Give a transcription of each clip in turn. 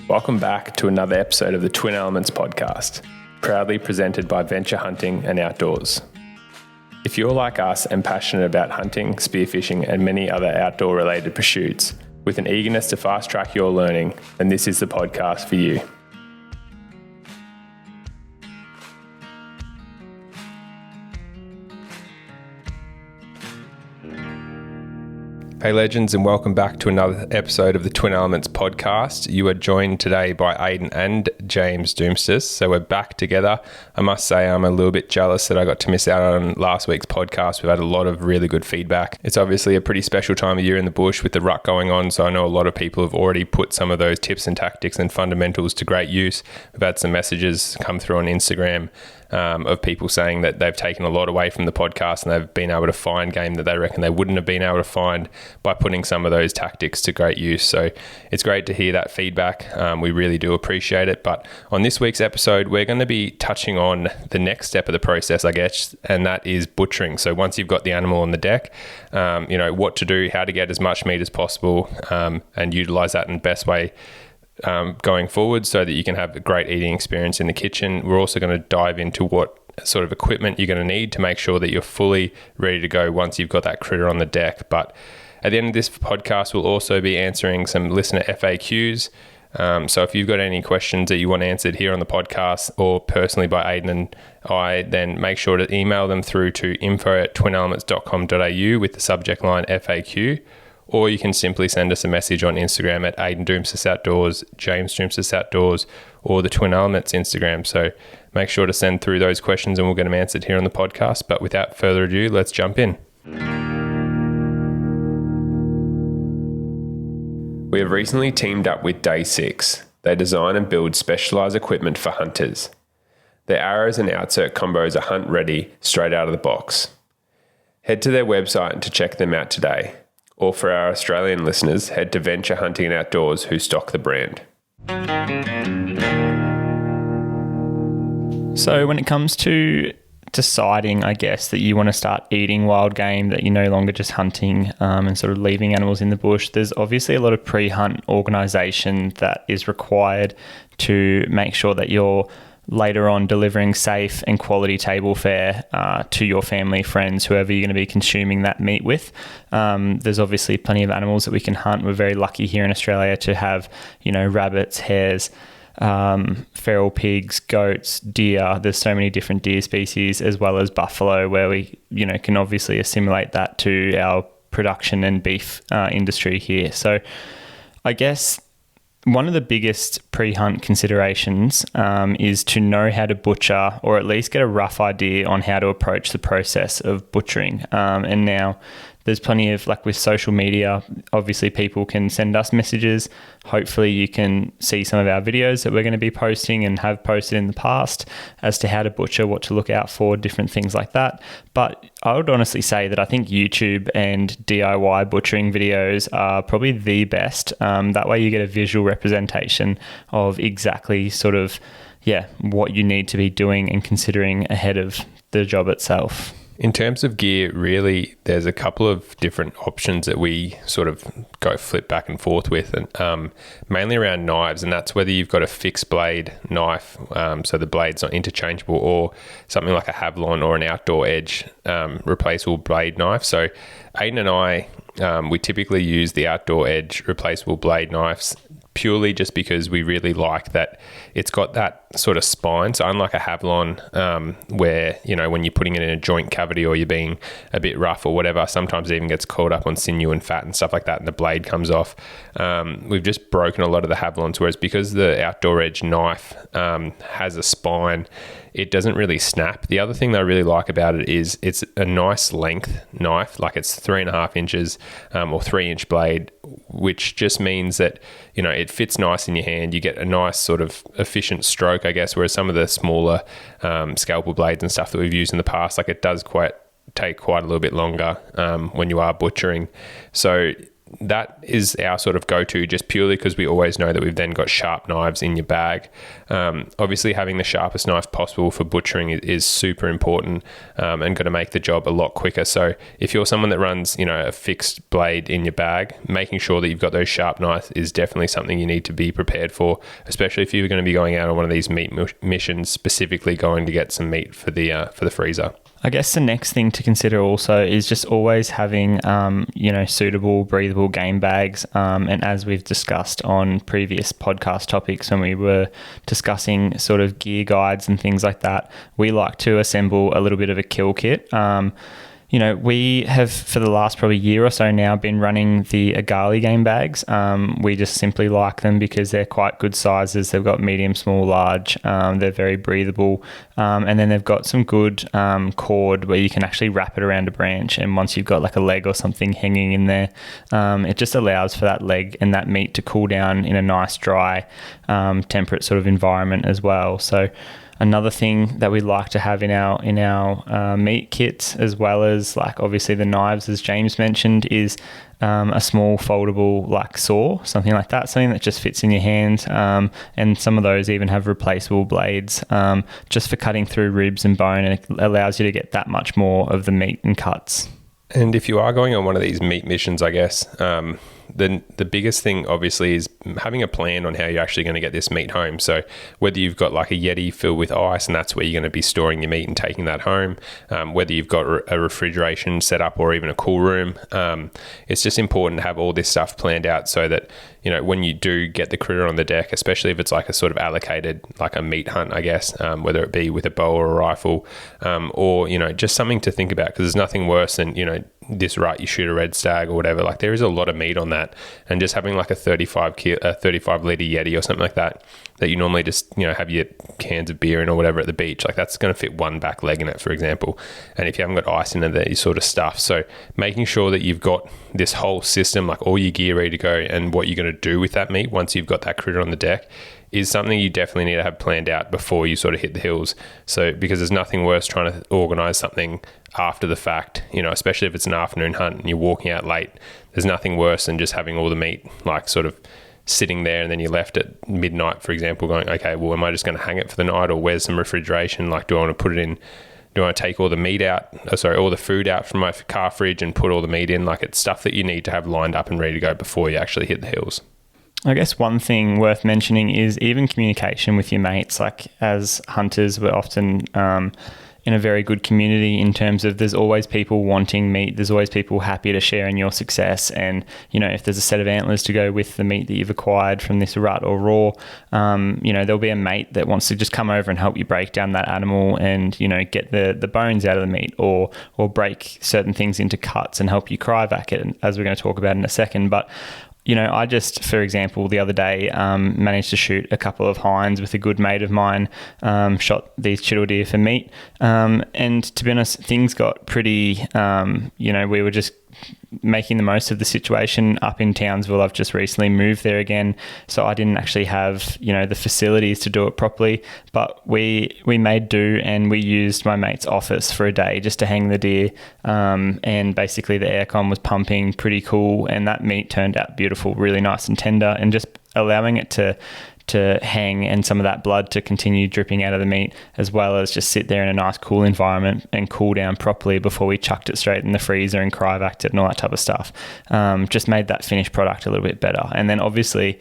Welcome back to another episode of the Twin Elements podcast, proudly presented by Venture Hunting and Outdoors. If you're like us and passionate about hunting, spearfishing, and many other outdoor-related pursuits, with an eagerness to fast-track your learning, then this is the podcast for you. Hey legends, and welcome back to another episode of the Twin Elements podcast. You are joined today by Ayden and James Doumtsis, so we're back together. I must say I'm a little bit jealous that I got to miss out on last week's podcast. We've had a lot of really good feedback. It's obviously a pretty special time of year in the bush with the rut going on, so I know a lot of people have already put some of those tips and tactics and fundamentals to great use. We've had some messages come through on Instagram of people saying that they've taken a lot away from the podcast and they've been able to find game that they reckon they wouldn't have been able to find by putting some of those tactics to great use. So it's great to hear that feedback. We really do appreciate it. But on this week's episode, we're going to be touching on the next step of the process, I guess, and that is butchering. So once you've got the animal on the deck, what to do, how to get as much meat as possible, and utilize that in the best way going forward so that you can have a great eating experience in the kitchen. We're also going to dive into what sort of equipment you're going to need to make sure that you're fully ready to go once you've got that critter on the deck. But at the end of this podcast, we'll also be answering some listener FAQs. So if you've got any questions that you want answered here on the podcast or personally by Ayden and I, then make sure to email them through to info@twinelements.com.au with the subject line FAQ. Or you can simply send us a message on Instagram at Ayden Doumtsis Outdoors, James Doumtsis Outdoors, or the Twin Elements Instagram. So make sure to send through those questions and we'll get them answered here on the podcast. But without further ado, let's jump in. We have recently teamed up with Day 6. They design and build specialised equipment for hunters. Their arrows and outsert combos are hunt ready straight out of the box. Head to their website to check them out today. Or for our Australian listeners, head to Venture Hunting and Outdoors, who stock the brand. So when it comes to deciding, I guess, that you want to start eating wild game, that you're no longer just hunting and sort of leaving animals in the bush, there's obviously a lot of pre-hunt organisation that is required to make sure that you're later on delivering safe and quality table fare to your family, friends, whoever you're going to be consuming that meat with. There's obviously plenty of animals that we can hunt. We're very lucky here in Australia to have, rabbits, hares, feral pigs, goats, deer. There's so many different deer species, as well as buffalo, where we, can obviously assimilate that to our production and beef industry here. So I guess one of the biggest pre-hunt considerations is to know how to butcher, or at least get a rough idea on how to approach the process of butchering. And now there's plenty of, like with social media, obviously people can send us messages. Hopefully you can see some of our videos that we're going to be posting and have posted in the past as to how to butcher, what to look out for, different things like that. But I would honestly say that I think YouTube and DIY butchering videos are probably the best. That way you get a visual representation of exactly sort of, what you need to be doing and considering ahead of the job itself. In terms of gear, really, there's a couple of different options that we sort of go flip back and forth with, and mainly around knives, and that's whether you've got a fixed blade knife, so the blade's not interchangeable, or something like a Havlon or an outdoor edge replaceable blade knife. So Ayden and I, we typically use the outdoor edge replaceable blade knives purely just because we really like that it's got that sort of spine. So unlike a Havlon, where, when you're putting it in a joint cavity or you're being a bit rough or whatever, sometimes it even gets caught up on sinew and fat and stuff like that and the blade comes off. We've just broken a lot of the Havlons, whereas because the outdoor edge knife has a spine, it doesn't really snap. The other thing that I really like about it is it's a nice length knife, like it's 3.5 inches or 3-inch blade, which just means that, it fits nice in your hand. You get a nice sort of efficient stroke, I guess, whereas some of the smaller scalpel blades and stuff that we've used in the past, like it does take quite a little bit longer when you are butchering. So that is our sort of go-to, just purely because we always know that we've then got sharp knives in your bag. Obviously, having the sharpest knife possible for butchering is super important, and going to make the job a lot quicker. So if you're someone that runs, a fixed blade in your bag, making sure that you've got those sharp knives is definitely something you need to be prepared for, especially if you're going to be going out on one of these meat missions, specifically going to get some meat for the freezer. I guess the next thing to consider also is just always having, suitable, breathable game bags. And as we've discussed on previous podcast topics when we were discussing sort of gear guides and things like that, we like to assemble a little bit of a kill kit. We have for the last probably year or so now been running the Agali game bags. We just simply like them because they're quite good sizes. They've got medium, small, large. They're very breathable. And then they've got some good cord where you can actually wrap it around a branch. And once you've got like a leg or something hanging in there, it just allows for that leg and that meat to cool down in a nice, dry, temperate sort of environment as well. So another thing that we like to have in our meat kits, as well as like obviously the knives, as James mentioned, is a small foldable like saw, something like that, something that just fits in your hand. And some of those even have replaceable blades, just for cutting through ribs and bone, and it allows you to get that much more of the meat and cuts. And if you are going on one of these meat missions, I guess, then the biggest thing obviously is having a plan on how you're actually going to get this meat home. So whether you've got like a Yeti filled with ice and that's where you're going to be storing your meat and taking that home, whether you've got a refrigeration set up or even a cool room, it's just important to have all this stuff planned out so that, when you do get the critter on the deck, especially if it's like a sort of allocated, like a meat hunt, I guess, whether it be with a bow or a rifle, or, just something to think about, because there's nothing worse than, this rut, you shoot a red stag or whatever, like there is a lot of meat on that, and just having like a 35 litre Yeti or something like that you normally just have your cans of beer in or whatever at the beach, like that's going to fit one back leg in it, for example. And if you haven't got ice in it, that you sort of stuff. So making sure that you've got this whole system, like all your gear ready to go, and what you're going to do with that meat once you've got that critter on the deck is something you definitely need to have planned out before you sort of hit the hills. So because there's nothing worse trying to organize something after the fact, especially if it's an afternoon hunt and you're walking out late, there's nothing worse than just having all the meat like sort of sitting there, and then you're left at midnight, for example, going, okay, well, am I just going to hang it for the night, or where's some refrigeration? Like, do I want to put it in? Do I want to take all the meat out? All the food out from my car fridge and put all the meat in? Like, it's stuff that you need to have lined up and ready to go before you actually hit the hills. I guess one thing worth mentioning is even communication with your mates. Like, as hunters, we're often in a very good community in terms of there's always people wanting meat. There's always people happy to share in your success. And, if there's a set of antlers to go with the meat that you've acquired from this rut or raw, there'll be a mate that wants to just come over and help you break down that animal and, get the bones out of the meat, or break certain things into cuts and help you cryovac it, as we're going to talk about in a second. But I just, for example, the other day managed to shoot a couple of hinds with a good mate of mine, shot these chital deer for meat. And to be honest, things got pretty, we were just making the most of the situation up in Townsville. I've just recently moved there again, so I didn't actually have, the facilities to do it properly, but we made do, and we used my mate's office for a day just to hang the deer, and basically the aircon was pumping pretty cool, and that meat turned out beautiful, really nice and tender, and just allowing it to hang and some of that blood to continue dripping out of the meat, as well as just sit there in a nice cool environment and cool down properly before we chucked it straight in the freezer and cryovac'd it and all that type of stuff. Just made that finished product a little bit better. And then obviously,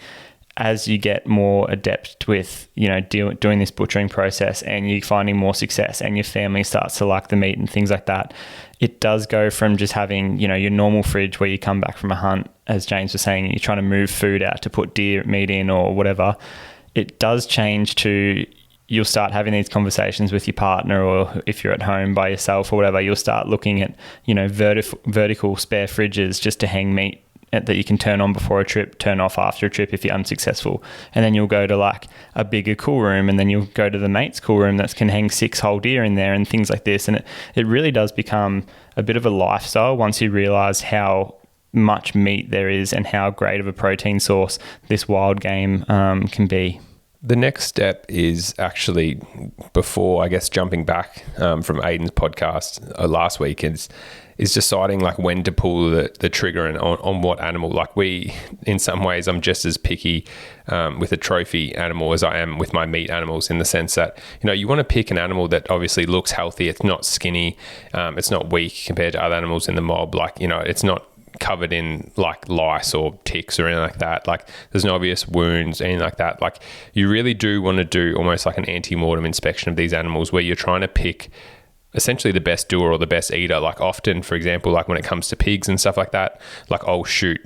as you get more adept with, doing this butchering process, and you're finding more success, and your family starts to like the meat and things like that, it does go from just having, your normal fridge where you come back from a hunt, as James was saying, you're trying to move food out to put deer meat in or whatever. It does change to, you'll start having these conversations with your partner, or if you're at home by yourself or whatever, you'll start looking at, vertical spare fridges just to hang meat that you can turn on before a trip, turn off after a trip if you're unsuccessful. And then you'll go to like a bigger cool room, and then you'll go to the mate's cool room that can hang 6 whole deer in there and things like this. And it really does become a bit of a lifestyle once you realize how much meat there is and how great of a protein source this wild game can be. The next step is actually, before I guess jumping back from Ayden's podcast last week, is deciding like when to pull the trigger and on what animal. Like in some ways, I'm just as picky with a trophy animal as I am with my meat animals, in the sense that, you want to pick an animal that obviously looks healthy. It's not skinny. It's not weak compared to other animals in the mob. Like, it's not covered in like lice or ticks or anything like that. Like, there's no obvious wounds, anything like that. Like, you really do want to do almost like an anti-mortem inspection of these animals, where you're trying to pick essentially the best doer or the best eater. Like, often, for example, like when it comes to pigs and stuff like that, like I'll shoot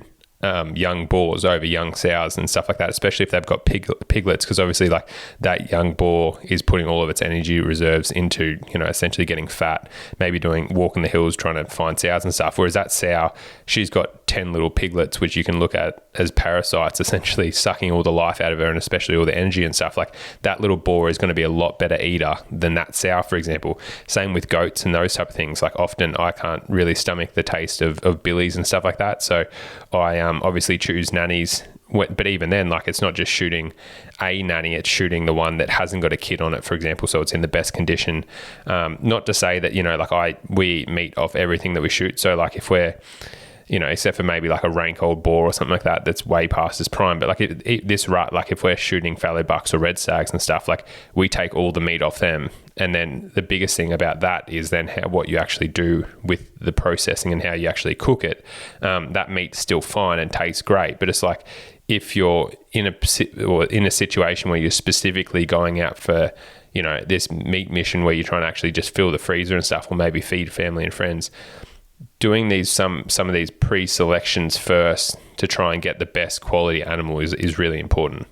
young boars over young sows and stuff like that, especially if they've got piglets, because obviously like that young boar is putting all of its energy reserves into, essentially getting fat, maybe walking the hills trying to find sows and stuff. Whereas that sow, she's got 10 little piglets, which you can look at as parasites, essentially sucking all the life out of her, and especially all the energy and stuff. Like, that little boar is going to be a lot better eater than that sow, for example. Same with goats and those type of things. Like, often I can't really stomach the taste of billies and stuff like that. So I obviously choose nannies. But even then, like, it's not just shooting a nanny, it's shooting the one that hasn't got a kid on it, for example, so it's in the best condition. Not to say that, we eat meat off everything that we shoot. So like, if we're, except for maybe like a rank old boar or something like that, that's way past its prime. But like if we're shooting fallow bucks or red stags and stuff, like, we take all the meat off them. And then the biggest thing about that is then what you actually do with the processing and how you actually cook it. That meat's still fine and tastes great, but it's like, if you're in a situation where you're specifically going out for, this meat mission where you're trying to actually just fill the freezer and stuff, or maybe feed family and friends, doing some of these pre-selections first to try and get the best quality animal is really important.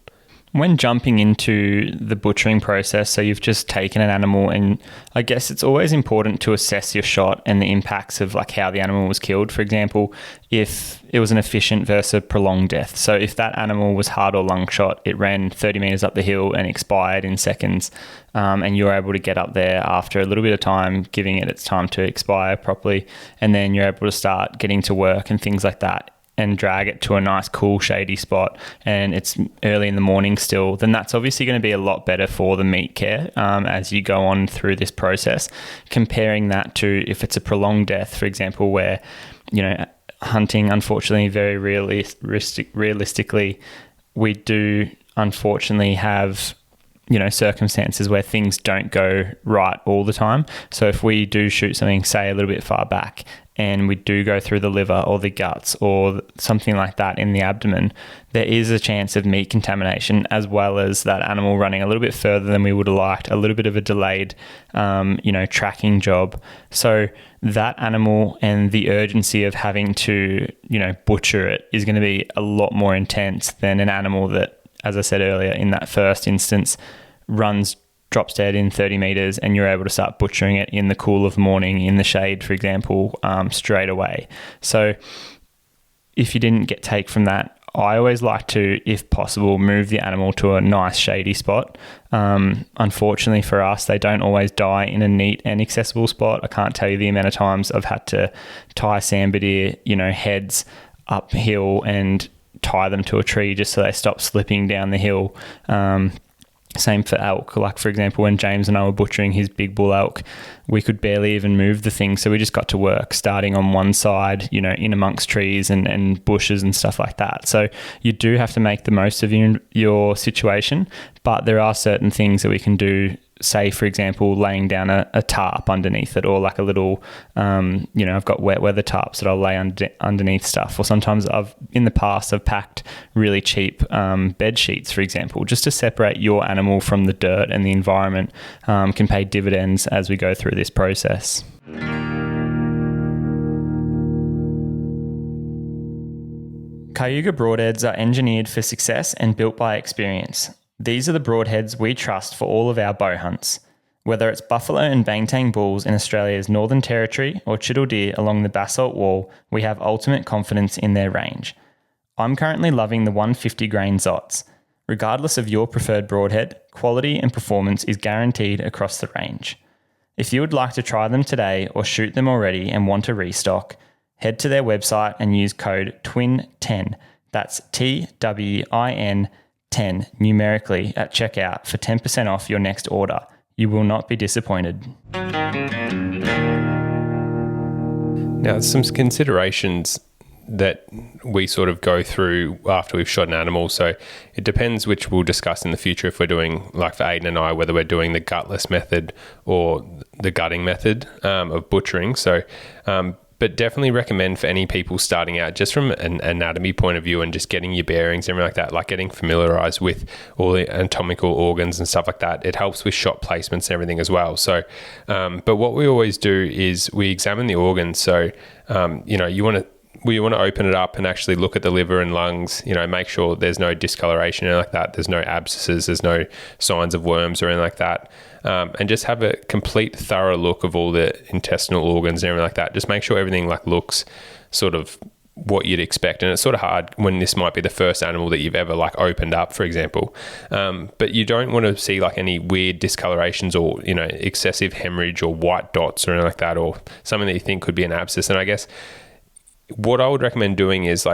When jumping into the butchering process, so you've just taken an animal, and I guess it's always important to assess your shot and the impacts of like how the animal was killed. For example, if it was an efficient versus a prolonged death. So if that animal was heart or lung shot, it ran 30 meters up the hill and expired in seconds, and you were able to get up there after a little bit of time, giving it its time to expire properly, and then you're able to start getting to work and things like that, and drag it to a nice, cool, shady spot, and it's early in the morning still, then that's obviously going to be a lot better for the meat care as you go on through this process. Comparing that to if it's a prolonged death, for example, where, hunting, unfortunately, very realistically, we do unfortunately have, circumstances where things don't go right all the time. So if we do shoot something, say, a little bit far back, and we do go through the liver or the guts or something like that in the abdomen, there is a chance of meat contamination, as well as that animal running a little bit further than we would have liked, a little bit of a delayed, tracking job. So that animal and the urgency of having to, butcher it is going to be a lot more intense than an animal that, as I said earlier, in that first instance, drops dead in 30 meters, and you're able to start butchering it in the cool of morning in the shade, for example, straight away. So if you didn't get take from that, I always like to, if possible, move the animal to a nice shady spot. Unfortunately for us, they don't always die in a neat and accessible spot. I can't tell you the amount of times I've had to tie sambar deer, heads uphill and tie them to a tree just so they stop slipping down the hill. Same for elk. Like, for example, when James and I were butchering his big bull elk, we could barely even move the thing. So we just got to work starting on one side, in amongst trees and bushes and stuff like that. So you do have to make the most of your situation, but there are certain things that we can do. Say, for example, laying down a tarp underneath it, or like a little, I've got wet weather tarps that I'll lay underneath stuff. Or sometimes in the past, I've packed really cheap bed sheets, for example, just to separate your animal from the dirt and the environment. Can pay dividends as we go through this process. Cayuga broadheads are engineered for success and built by experience. These are the broadheads we trust for all of our bow hunts. Whether it's buffalo and bangtang bulls in Australia's Northern Territory or chital deer along the basalt wall, we have ultimate confidence in their range. I'm currently loving the 150 grain Zots. Regardless of your preferred broadhead, quality and performance is guaranteed across the range. If you would like to try them today or shoot them already and want to restock, head to their website and use code TWIN10. That's TWIN10 10 numerically at checkout for 10% off your next order. You will not be disappointed. Now, some considerations that we sort of go through after we've shot an animal. So it depends, which we'll discuss in the future if we're doing, like for Ayden and I, whether we're doing the gutless method or the gutting method of butchering. So, but definitely recommend for any people starting out, just from an anatomy point of view and just getting your bearings and everything like that, like getting familiarized with all the anatomical organs and stuff like that. It helps with shot placements and everything as well. So, but what we always do is we examine the organs. So, you want to open it up and actually look at the liver and lungs, make sure there's no discoloration or like that. There's no abscesses, there's no signs of worms or anything like that. And just have a complete thorough look of all the intestinal organs and everything like that. Just make sure everything looks sort of what you'd expect. And it's sort of hard when this might be the first animal that you've ever opened up, for example. But you don't want to see any weird discolorations or, excessive hemorrhage or white dots or anything like that, or something that you think could be an abscess. And I guess what I would recommend doing is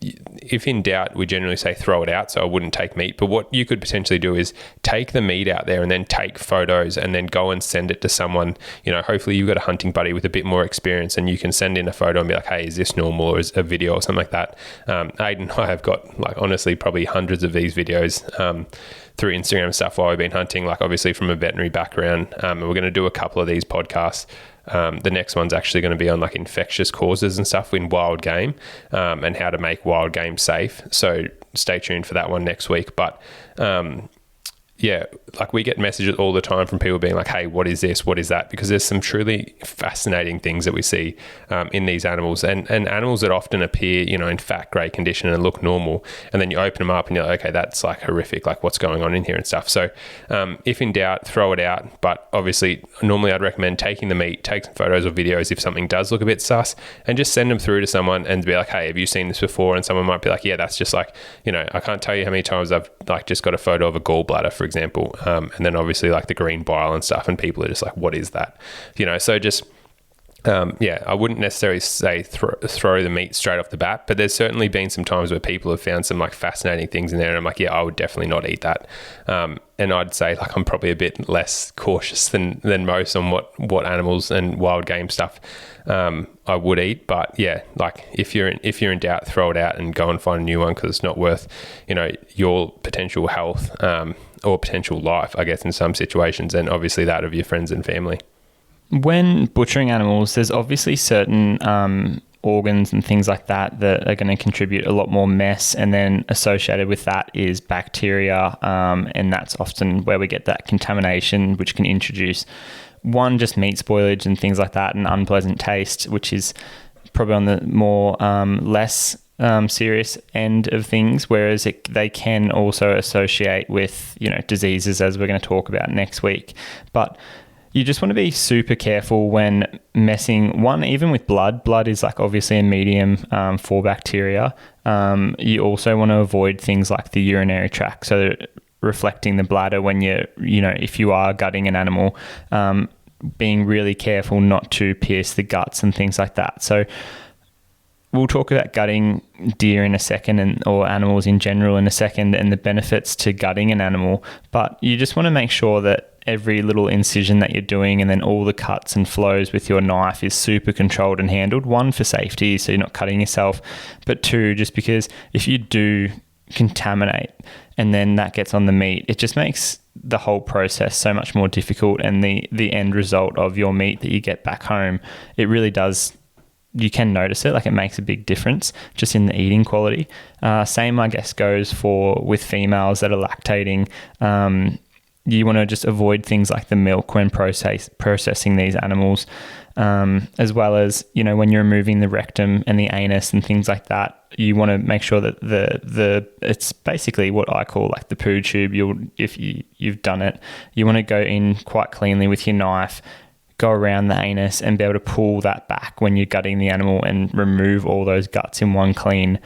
if in doubt, we generally say throw it out. So I wouldn't take meat, but what you could potentially do is take the meat out there and then take photos and then go and send it to someone. Hopefully you've got a hunting buddy with a bit more experience and you can send in a photo and be like, hey, is this normal, or is a video or something like that? Ayden and I have got honestly probably hundreds of these videos through Instagram and stuff while we've been hunting, obviously from a veterinary background. And we're going to do a couple of these podcasts. The next one's actually going to be on infectious causes and stuff in wild game, and how to make wild game safe. So stay tuned for that one next week. But we get messages all the time from people being like, hey, what is this? What is that? Because there's some truly fascinating things that we see in these animals, and animals that often appear, in fat, great condition and look normal. And then you open them up and you're like, okay, that's horrific. What's going on in here and stuff. So if in doubt, throw it out. But obviously, normally I'd recommend taking the meat, take some photos or videos if something does look a bit sus, and just send them through to someone and be like, hey, have you seen this before? And someone might be like, yeah, that's just I can't tell you how many times I've just got a photo of a gallbladder, for example. And then obviously the green bile and stuff, and people are just like, what is that? So just, I wouldn't necessarily say throw the meat straight off the bat, but there's certainly been some times where people have found some fascinating things in there. And I'm like, yeah, I would definitely not eat that. And I'd say I'm probably a bit less cautious than most on what animals and wild game stuff I would eat. But yeah, if you're in doubt, throw it out and go and find a new one, because it's not worth your potential health or potential life, I guess, in some situations, and obviously that of your friends and family. When butchering animals, there's obviously certain organs and things like that are going to contribute a lot more mess, and then associated with that is bacteria, and that's often where we get that contamination, which can introduce just meat spoilage and things like that, and unpleasant taste, which is probably on the more less serious end of things, whereas they can also associate with diseases, as we're going to talk about next week. But you just want to be super careful when messing even with blood. Blood is obviously a medium for bacteria. You also want to avoid things like the urinary tract, so reflecting the bladder when if you are gutting an animal, being really careful not to pierce the guts and things like that. So we'll talk about gutting deer in a second, or animals in general in a second, and the benefits to gutting an animal. But you just want to make sure that every little incision that you're doing, and then all the cuts and flows with your knife, is super controlled and handled. One, for safety, so you're not cutting yourself. But two, just because if you do contaminate and then that gets on the meat, it just makes the whole process so much more difficult, and the end result of your meat that you get back home, it really does, you can notice it. It makes a big difference just in the eating quality. Same, I guess, goes with females that are lactating. You want to just avoid things like the milk when processing these animals, as well as, when you're removing the rectum and the anus and things like that. You want to make sure that it's basically what I call the poo tube. If you've done it, you want to go in quite cleanly with your knife, go around the anus and be able to pull that back when you're gutting the animal and remove all those guts in one clean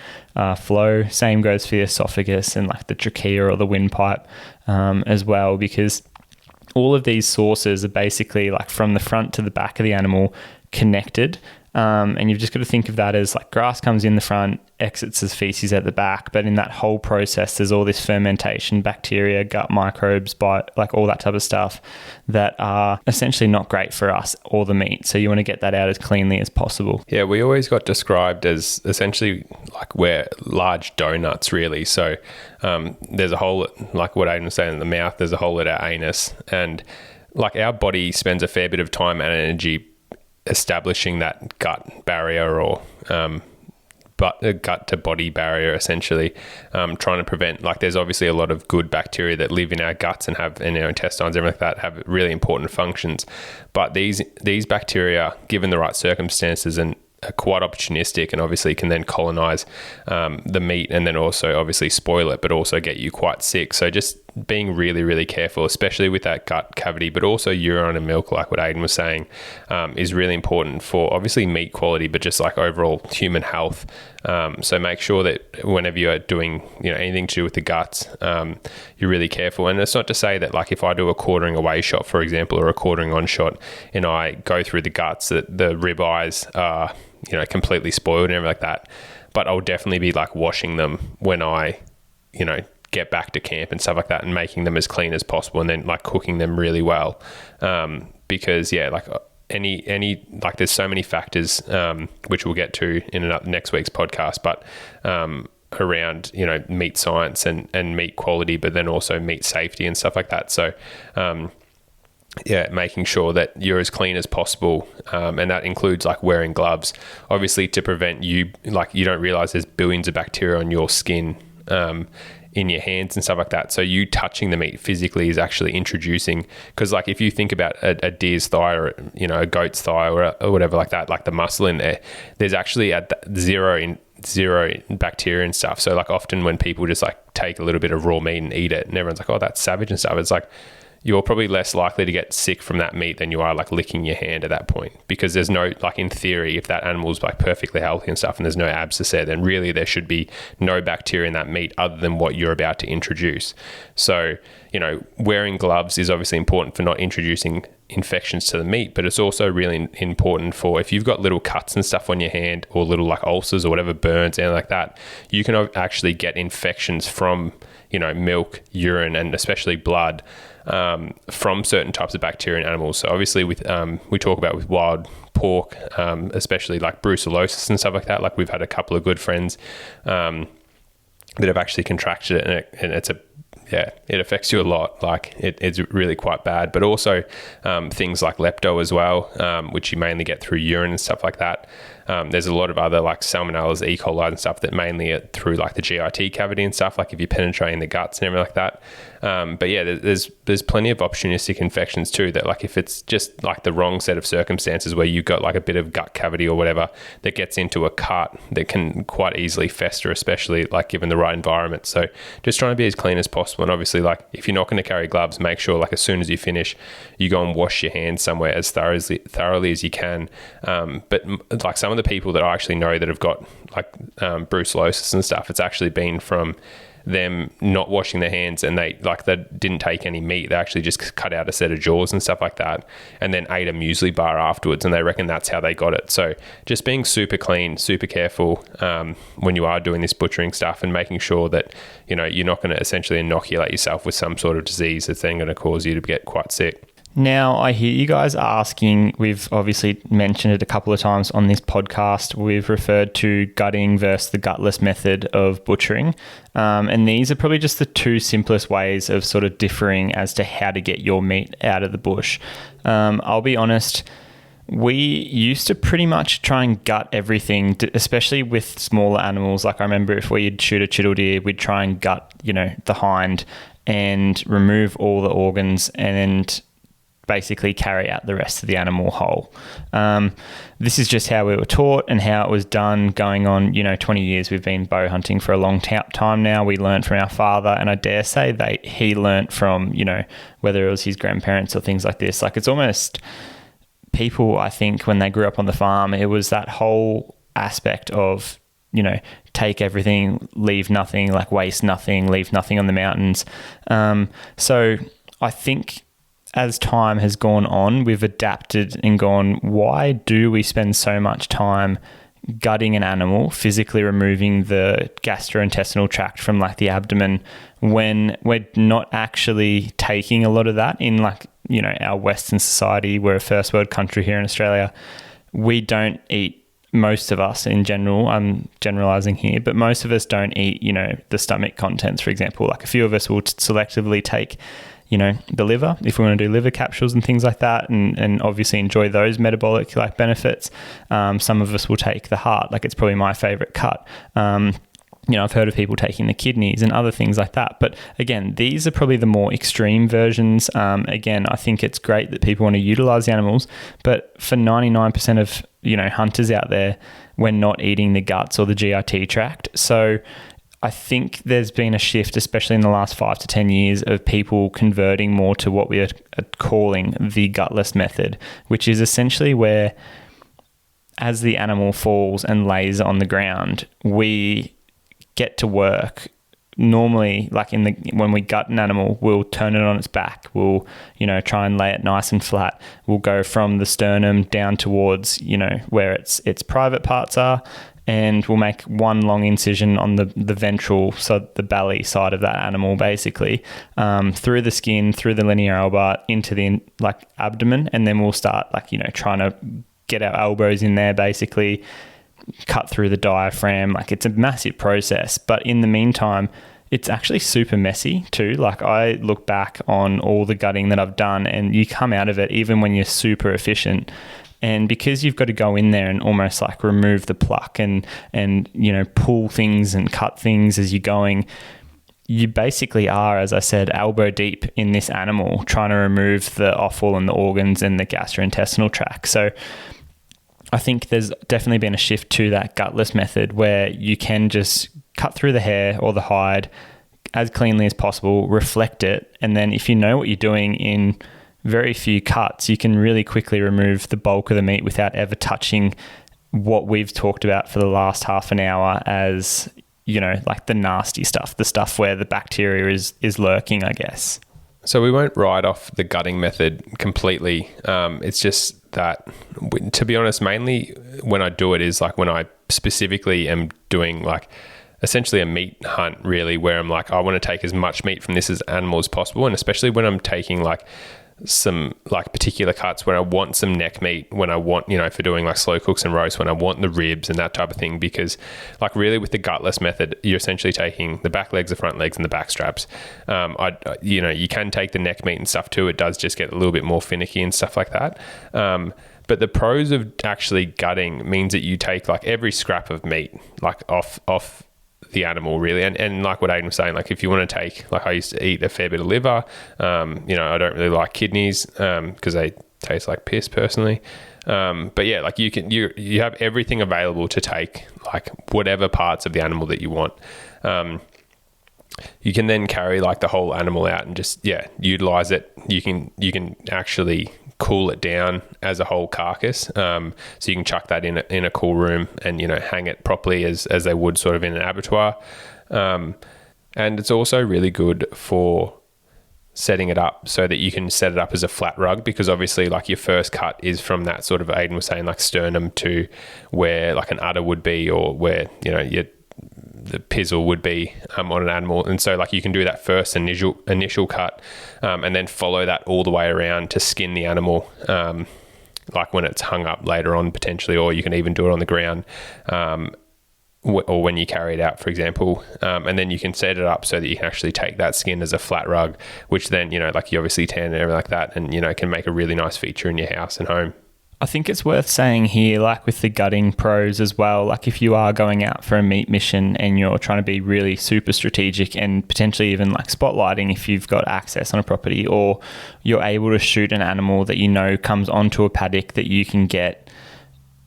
flow. Same goes for the esophagus and the trachea or the windpipe as well, because all of these sources are basically from the front to the back of the animal connected. And you've just got to think of that as like grass comes in the front, exits as feces at the back. But in that whole process, there's all this fermentation, bacteria, gut microbes, like all that type of stuff that are essentially not great for us or the meat. So you want to get that out as cleanly as possible. Yeah, we always got described as essentially like we're large donuts, really. So there's a hole, like what Ayden was saying, in the mouth, there's a hole at our anus. And like our body spends a fair bit of time and energy establishing that gut barrier or gut to body barrier, essentially, trying to prevent, like there's obviously a lot of good bacteria that live in our guts and have in our intestines, everything like that, have really important functions. But these bacteria, given the right circumstances, and are quite opportunistic, and obviously can then colonize the meat and then also obviously spoil it, but also get you quite sick. So just being really, really careful, especially with that gut cavity, but also urine and milk, like what Ayden was saying, is really important for obviously meat quality, but just like overall human health. So make sure that whenever you're doing anything to do with the guts, you're really careful. And it's not to say that like if I do a quartering away shot, for example, or a quartering on shot, and I go through the guts, that the rib eyes are completely spoiled and everything like that. But I'll definitely be like washing them when I get back to camp and stuff like that, and making them as clean as possible, and then like cooking them really well, because like any like there's so many factors which we'll get to in next week's podcast, but around meat science and meat quality, but then also meat safety and stuff like that. So making sure that you're as clean as possible, and that includes like wearing gloves, obviously, to prevent you don't realize there's billions of bacteria on your skin, in your hands and stuff like that. So you touching the meat physically is actually introducing, because like if you think about a deer's thigh or a goat's thigh or whatever like that, like the muscle in there, there's actually at zero bacteria and stuff. So like often when people just like take a little bit of raw meat and eat it, and everyone's like, oh, that's savage and stuff, it's like you're probably less likely to get sick from that meat than you are like licking your hand at that point, because there's no, like in theory, if that animal's like perfectly healthy and stuff and there's no abscess there, then really there should be no bacteria in that meat other than what you're about to introduce. So, wearing gloves is obviously important for not introducing infections to the meat, but it's also really important for if you've got little cuts and stuff on your hand, or little like ulcers or whatever, burns, anything like that, you can actually get infections from, milk, urine, and especially blood, from certain types of bacteria in animals. So obviously with we talk about with wild pork, especially like brucellosis and stuff like that. Like we've had a couple of good friends that have actually contracted it, and it affects you a lot. Like it's really quite bad. But also things like lepto as well, which you mainly get through urine and stuff like that. There's a lot of other like salmonellas, E. coli and stuff that mainly are through like the GIT cavity and stuff, like if you're penetrating the guts and everything like that. But yeah, there's plenty of opportunistic infections too, that like if it's just like the wrong set of circumstances where you've got like a bit of gut cavity or whatever that gets into a cut, that can quite easily fester, especially like given the right environment. So just trying to be as clean as possible. And obviously like if you're not going to carry gloves, make sure like as soon as you finish, you go and wash your hands somewhere as thoroughly as you can. But like some of the people that I actually know that have got like brucellosis and stuff, it's actually been from them not washing their hands, and they didn't take any meat. They actually just cut out a set of jaws and stuff like that, and then ate a muesli bar afterwards, and they reckon that's how they got it. So just being super clean, super careful when you are doing this butchering stuff, and making sure that you're not going to essentially inoculate yourself with some sort of disease that's then going to cause you to get quite sick. Now, I hear you guys asking, we've obviously mentioned it a couple of times on this podcast, we've referred to gutting versus the gutless method of butchering. And these are probably just the two simplest ways of sort of differing as to how to get your meat out of the bush. I'll be honest, we used to pretty much try and gut everything, especially with smaller animals. Like I remember if we'd shoot a chital deer, we'd try and gut, the hind and remove all the organs and basically carry out the rest of the animal whole. This is just how we were taught and how it was done going on, 20 years. We've been bow hunting for a long time now. We learned from our father, and I dare say he learnt from, whether it was his grandparents or things like this. Like it's almost people, I think, when they grew up on the farm, it was that whole aspect of, take everything, leave nothing, like waste nothing, leave nothing on the mountains. So I think as time has gone on, we've adapted and gone, why do we spend so much time gutting an animal, physically removing the gastrointestinal tract from like the abdomen, when we're not actually taking a lot of that in, like, you know, our Western society? We're a first world country here in Australia. We don't eat, most of us in general, I'm generalizing here, but most of us don't eat, you know, the stomach contents, for example. Like a few of us will selectively take, you know, the liver, if we want to do liver capsules and things like that, and obviously enjoy those metabolic like benefits. Some of us will take the heart, like it's probably my favorite cut. You know, I've heard of people taking the kidneys and other things like that. But again, these are probably the more extreme versions. Again, I think it's great that people want to utilize the animals, but for 99% of, you know, hunters out there, we're not eating the guts or the GIT tract. So I think there's been a shift, especially in the last 5 to 10 years, of people converting more to what we are calling the gutless method, which is essentially where, as the animal falls and lays on the ground, we get to work. Normally, like when we gut an animal, we'll turn it on its back. We'll, you know, try and lay it nice and flat. We'll go from the sternum down towards, you know, where its private parts are, and we'll make one long incision on the ventral, so the belly side of that animal, basically, through the skin, through the linear albart, into the like abdomen, and then we'll start, like, you know, trying to get our elbows in there, basically cut through the diaphragm. Like, it's a massive process, but in the meantime, it's actually super messy too. Like, I look back on all the gutting that I've done, and you come out of it, even when you're super efficient, and because you've got to go in there and almost like remove the pluck and you know, pull things and cut things as you're going, you basically are, as I said, elbow deep in this animal, trying to remove the offal and the organs and the gastrointestinal tract. So I think there's definitely been a shift to that gutless method, where you can just cut through the hair or the hide as cleanly as possible, reflect it, and then if you know what you're doing in very few cuts, you can really quickly remove the bulk of the meat without ever touching what we've talked about for the last half an hour as, you know, like the nasty stuff, the stuff where the bacteria is lurking, I guess. So we won't write off the gutting method completely. It's just that, to be honest, mainly when I do it is like when I specifically am doing like essentially a meat hunt, really, where I'm like, I want to take as much meat from this as animal as possible. And especially when I'm taking like some like particular cuts, when I want some neck meat, when I want, you know, for doing like slow cooks and roasts, when I want the ribs and that type of thing, because like really with the gutless method, you're essentially taking the back legs, the front legs, and the back straps. You know, you can take the neck meat and stuff too. It does just get a little bit more finicky and stuff like that. But the pros of actually gutting means that you take like every scrap of meat like off the animal, really. And like what Ayden was saying, like if you want to take, like I used to eat a fair bit of liver, you know, I don't really like kidneys because they taste like piss personally. But yeah, like you have everything available to take, like whatever parts of the animal that you want. You can then carry like the whole animal out and just, utilize it. You can actually cool it down as a whole carcass. So you can chuck that in a cool room and, you know, hang it properly as they would sort of in an abattoir. And it's also really good for setting it up so that you can set it up as a flat rug, because obviously like your first cut is from that sort of, Ayden was saying, like sternum to where like an udder would be, or where, you know, the pizzle would be on an animal. And so like you can do that first initial cut and then follow that all the way around to skin the animal, like when it's hung up later on potentially, or you can even do it on the ground, or when you carry it out, for example, and then you can set it up so that you can actually take that skin as a flat rug, which then, you know, like you obviously tan and everything like that, and, you know, can make a really nice feature in your house and home. I think it's worth saying here, like with the gutting pros as well, like if you are going out for a meat mission and you're trying to be really super strategic and potentially even like spotlighting if you've got access on a property, or you're able to shoot an animal that you know comes onto a paddock that you can get,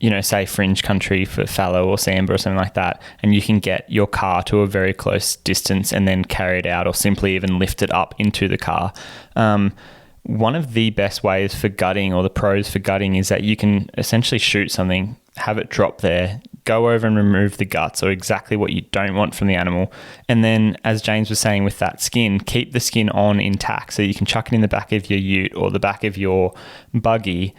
you know, say fringe country for fallow or sambar or something like that, and you can get your car to a very close distance and then carry it out, or simply even lift it up into the car. One of the best ways for gutting, or the pros for gutting, is that you can essentially shoot something, have it drop there, go over and remove the guts, or exactly what you don't want from the animal. And then, as James was saying with that skin, keep the skin on intact. So you can chuck it in the back of your ute or the back of your buggy.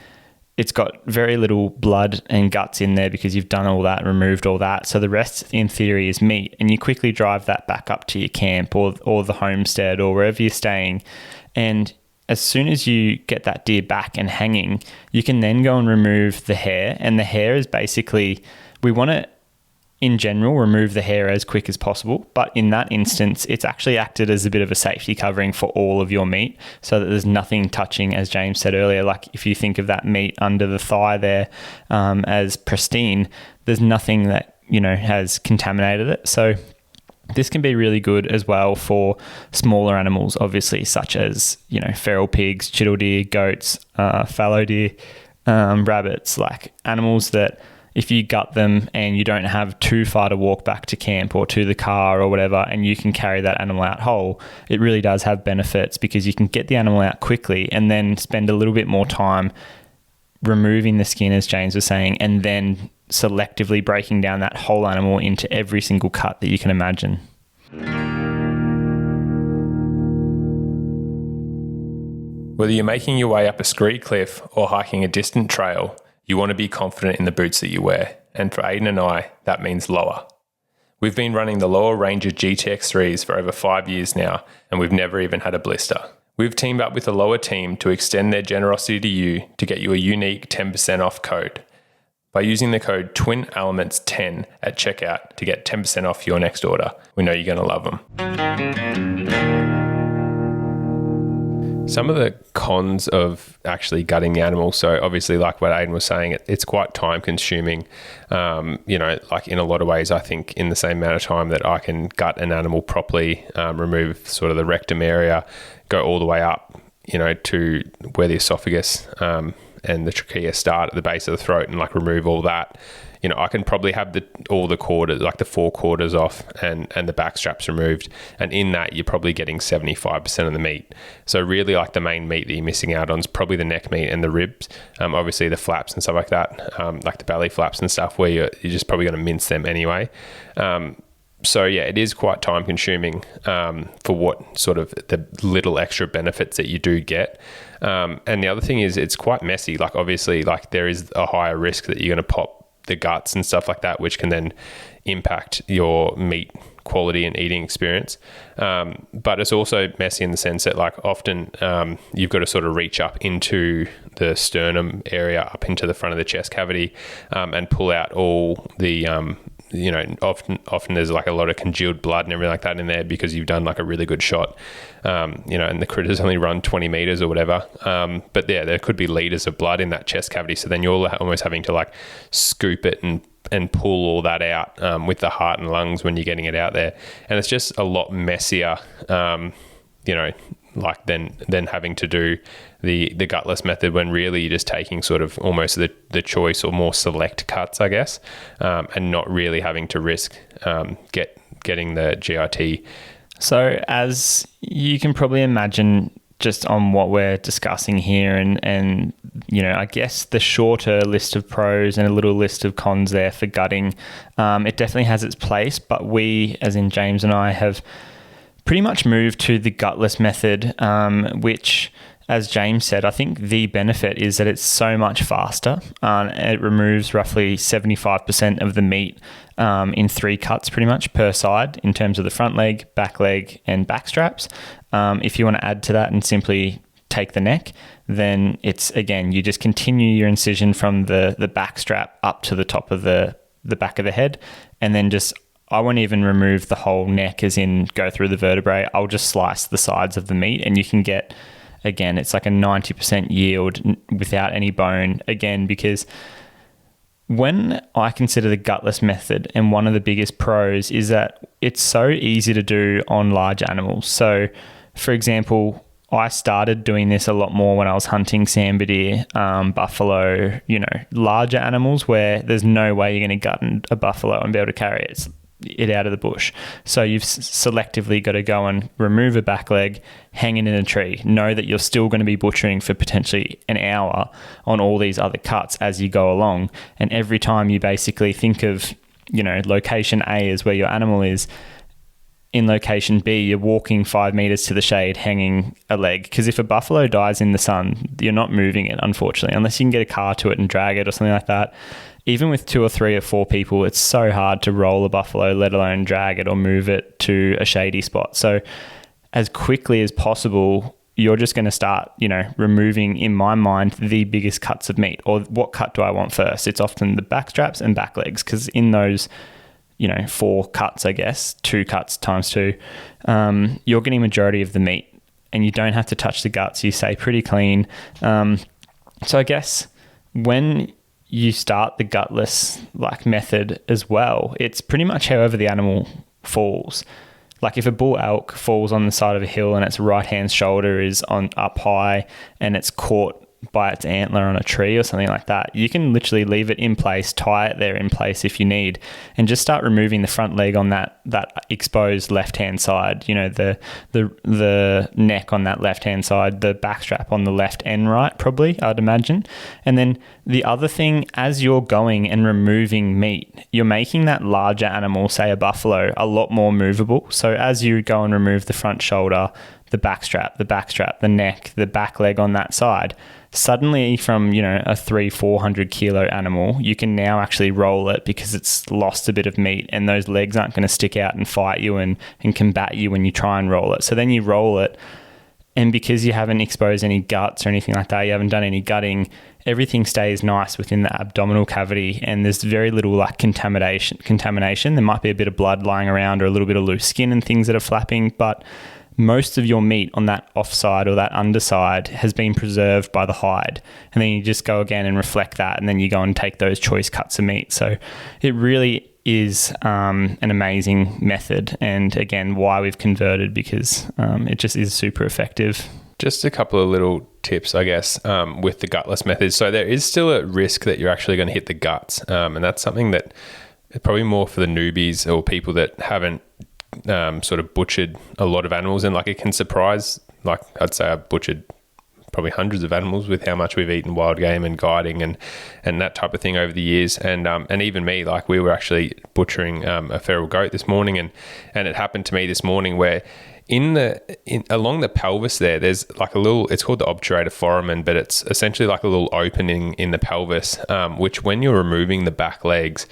It's got very little blood and guts in there because you've done all that, removed all that. So the rest, in theory, is meat. And you quickly drive that back up to your camp or the homestead or wherever you're staying. And as soon as you get that deer back and hanging, you can then go and remove the hair. And the hair is basically, we want to, in general, remove the hair as quick as possible. But in that instance, it's actually acted as a bit of a safety covering for all of your meat, so that there's nothing touching, as James said earlier. Like if you think of that meat under the thigh there as pristine, there's nothing that, has contaminated it. So this can be really good as well for smaller animals, obviously, such as, feral pigs, chiddle deer, goats, fallow deer, rabbits, like animals that if you gut them and you don't have too far to walk back to camp or to the car or whatever, and you can carry that animal out whole, it really does have benefits because you can get the animal out quickly and then spend a little bit more time removing the skin, as James was saying, and then selectively breaking down that whole animal into every single cut that you can imagine. Whether you're making your way up a scree cliff or hiking a distant trail, you want to be confident in the boots that you wear. And for Ayden and I, that means Lower. We've been running the Lower Ranger GTX3s for over 5 years now, and we've never even had a blister. We've teamed up with the Lower team to extend their generosity to you to get you a unique 10% off code by using the code TWINELEMENTS10 at checkout to get 10% off your next order. We know you're going to love them. Some of the cons of actually gutting the animal. So obviously, like what Ayden was saying, it's quite time consuming. Like in a lot of ways, I think in the same amount of time that I can gut an animal properly, remove sort of the rectum area, go all the way up, to where the esophagus and the trachea start at the base of the throat, and like remove all that. I can probably have all the quarters, like the 4 quarters off and the back straps removed. And in that, you're probably getting 75% of the meat. So really like the main meat that you're missing out on is probably the neck meat and the ribs. Obviously the flaps and stuff like that, like the belly flaps and stuff where you're just probably going to mince them anyway. So yeah, it is quite time consuming for what sort of the little extra benefits that you do get. And the other thing is it's quite messy. Like obviously like there is a higher risk that you're going to pop the guts and stuff like that, which can then impact your meat quality and eating experience. But it's also messy in the sense that like often you've got to sort of reach up into the sternum area, up into the front of the chest cavity, and pull out all the often there's like a lot of congealed blood and everything like that in there because you've done like a really good shot, and the critters only run 20 meters or whatever. But yeah, there could be liters of blood in that chest cavity. So then you're almost having to like scoop it and pull all that out with the heart and lungs when you're getting it out there. And it's just a lot messier, like then having to do the gutless method when really you're just taking sort of almost the choice or more select cuts, I guess, and not really having to risk getting the GIT. So as you can probably imagine just on what we're discussing here and I guess the shorter list of pros and a little list of cons there for gutting, it definitely has its place, but we, as in James and I, have pretty much moved to the gutless method, which, as James said, I think the benefit is that it's so much faster. It removes roughly 75% of the meat in 3 cuts pretty much per side in terms of the front leg, and back straps. If you want to add to that and simply take the neck, then it's, again, you just continue your incision from the back strap up to the top of the back of the head, and then I won't even remove the whole neck as in go through the vertebrae. I'll just slice the sides of the meat and you can get, again, it's like a 90% yield without any bone, again, because when I consider the gutless method, and one of the biggest pros is that it's so easy to do on large animals. So, for example, I started doing this a lot more when I was hunting sambar deer, buffalo, larger animals where there's no way you're going to gut a buffalo and be able to carry it. it out of the bush. So you've selectively got to go and remove a back leg, hang it in a tree, know that you're still going to be butchering for potentially an hour on all these other cuts as you go along. And every time you basically think of, location A is where your animal is, in location B, you're walking 5 meters to the shade, hanging a leg. Because if a buffalo dies in the sun, you're not moving it, unfortunately, unless you can get a car to it and drag it or something like that. Even with 2 or 3 or 4 people, it's so hard to roll a buffalo, let alone drag it or move it to a shady spot. So as quickly as possible, you're just going to start, removing, in my mind, the biggest cuts of meat. Or what cut do I want first? It's often the back straps and back legs, because in those 4 cuts, I guess, 2 cuts times 2, you're getting majority of the meat, and you don't have to touch the guts. You stay pretty clean. So I guess when you start the gutless method as well, it's pretty much however the animal falls. Like if a bull elk falls on the side of a hill and its right hand shoulder is on up high and it's caught by its antler on a tree or something like that, you can literally leave it in place, tie it there in place if you need, and just start removing the front leg on that exposed left hand side, the neck on that left hand side, the back strap on the left and right, probably, I'd imagine. And then the other thing, as you're going and removing meat, you're making that larger animal, say a buffalo, a lot more movable. So as you go and remove the front shoulder, the back strap, the neck, the back leg on that side, suddenly from, a 300-400 kilo animal, you can now actually roll it because it's lost a bit of meat, and those legs aren't going to stick out and fight you and combat you when you try and roll it. So then you roll it, and because you haven't exposed any guts or anything like that, you haven't done any gutting, everything stays nice within the abdominal cavity, and there's very little contamination. There might be a bit of blood lying around or a little bit of loose skin and things that are flapping, but most of your meat on that offside or that underside has been preserved by the hide. And then you just go again and reflect that, and then you go and take those choice cuts of meat. So it really is an amazing method, and again, why we've converted, because it just is super effective. Just a couple of little tips, I guess, with the gutless method. So there is still a risk that you're actually going to hit the guts, and that's something that probably more for the newbies or people that haven't sort of butchered a lot of animals, and it can surprise, I'd say I've butchered probably hundreds of animals with how much we've eaten wild game and guiding and that type of thing over the years. And even me, we were actually butchering a feral goat this morning, and it happened to me this morning where along the pelvis there's a little, it's called the obturator foramen, but it's essentially a little opening in the pelvis, which when you're removing the back legs,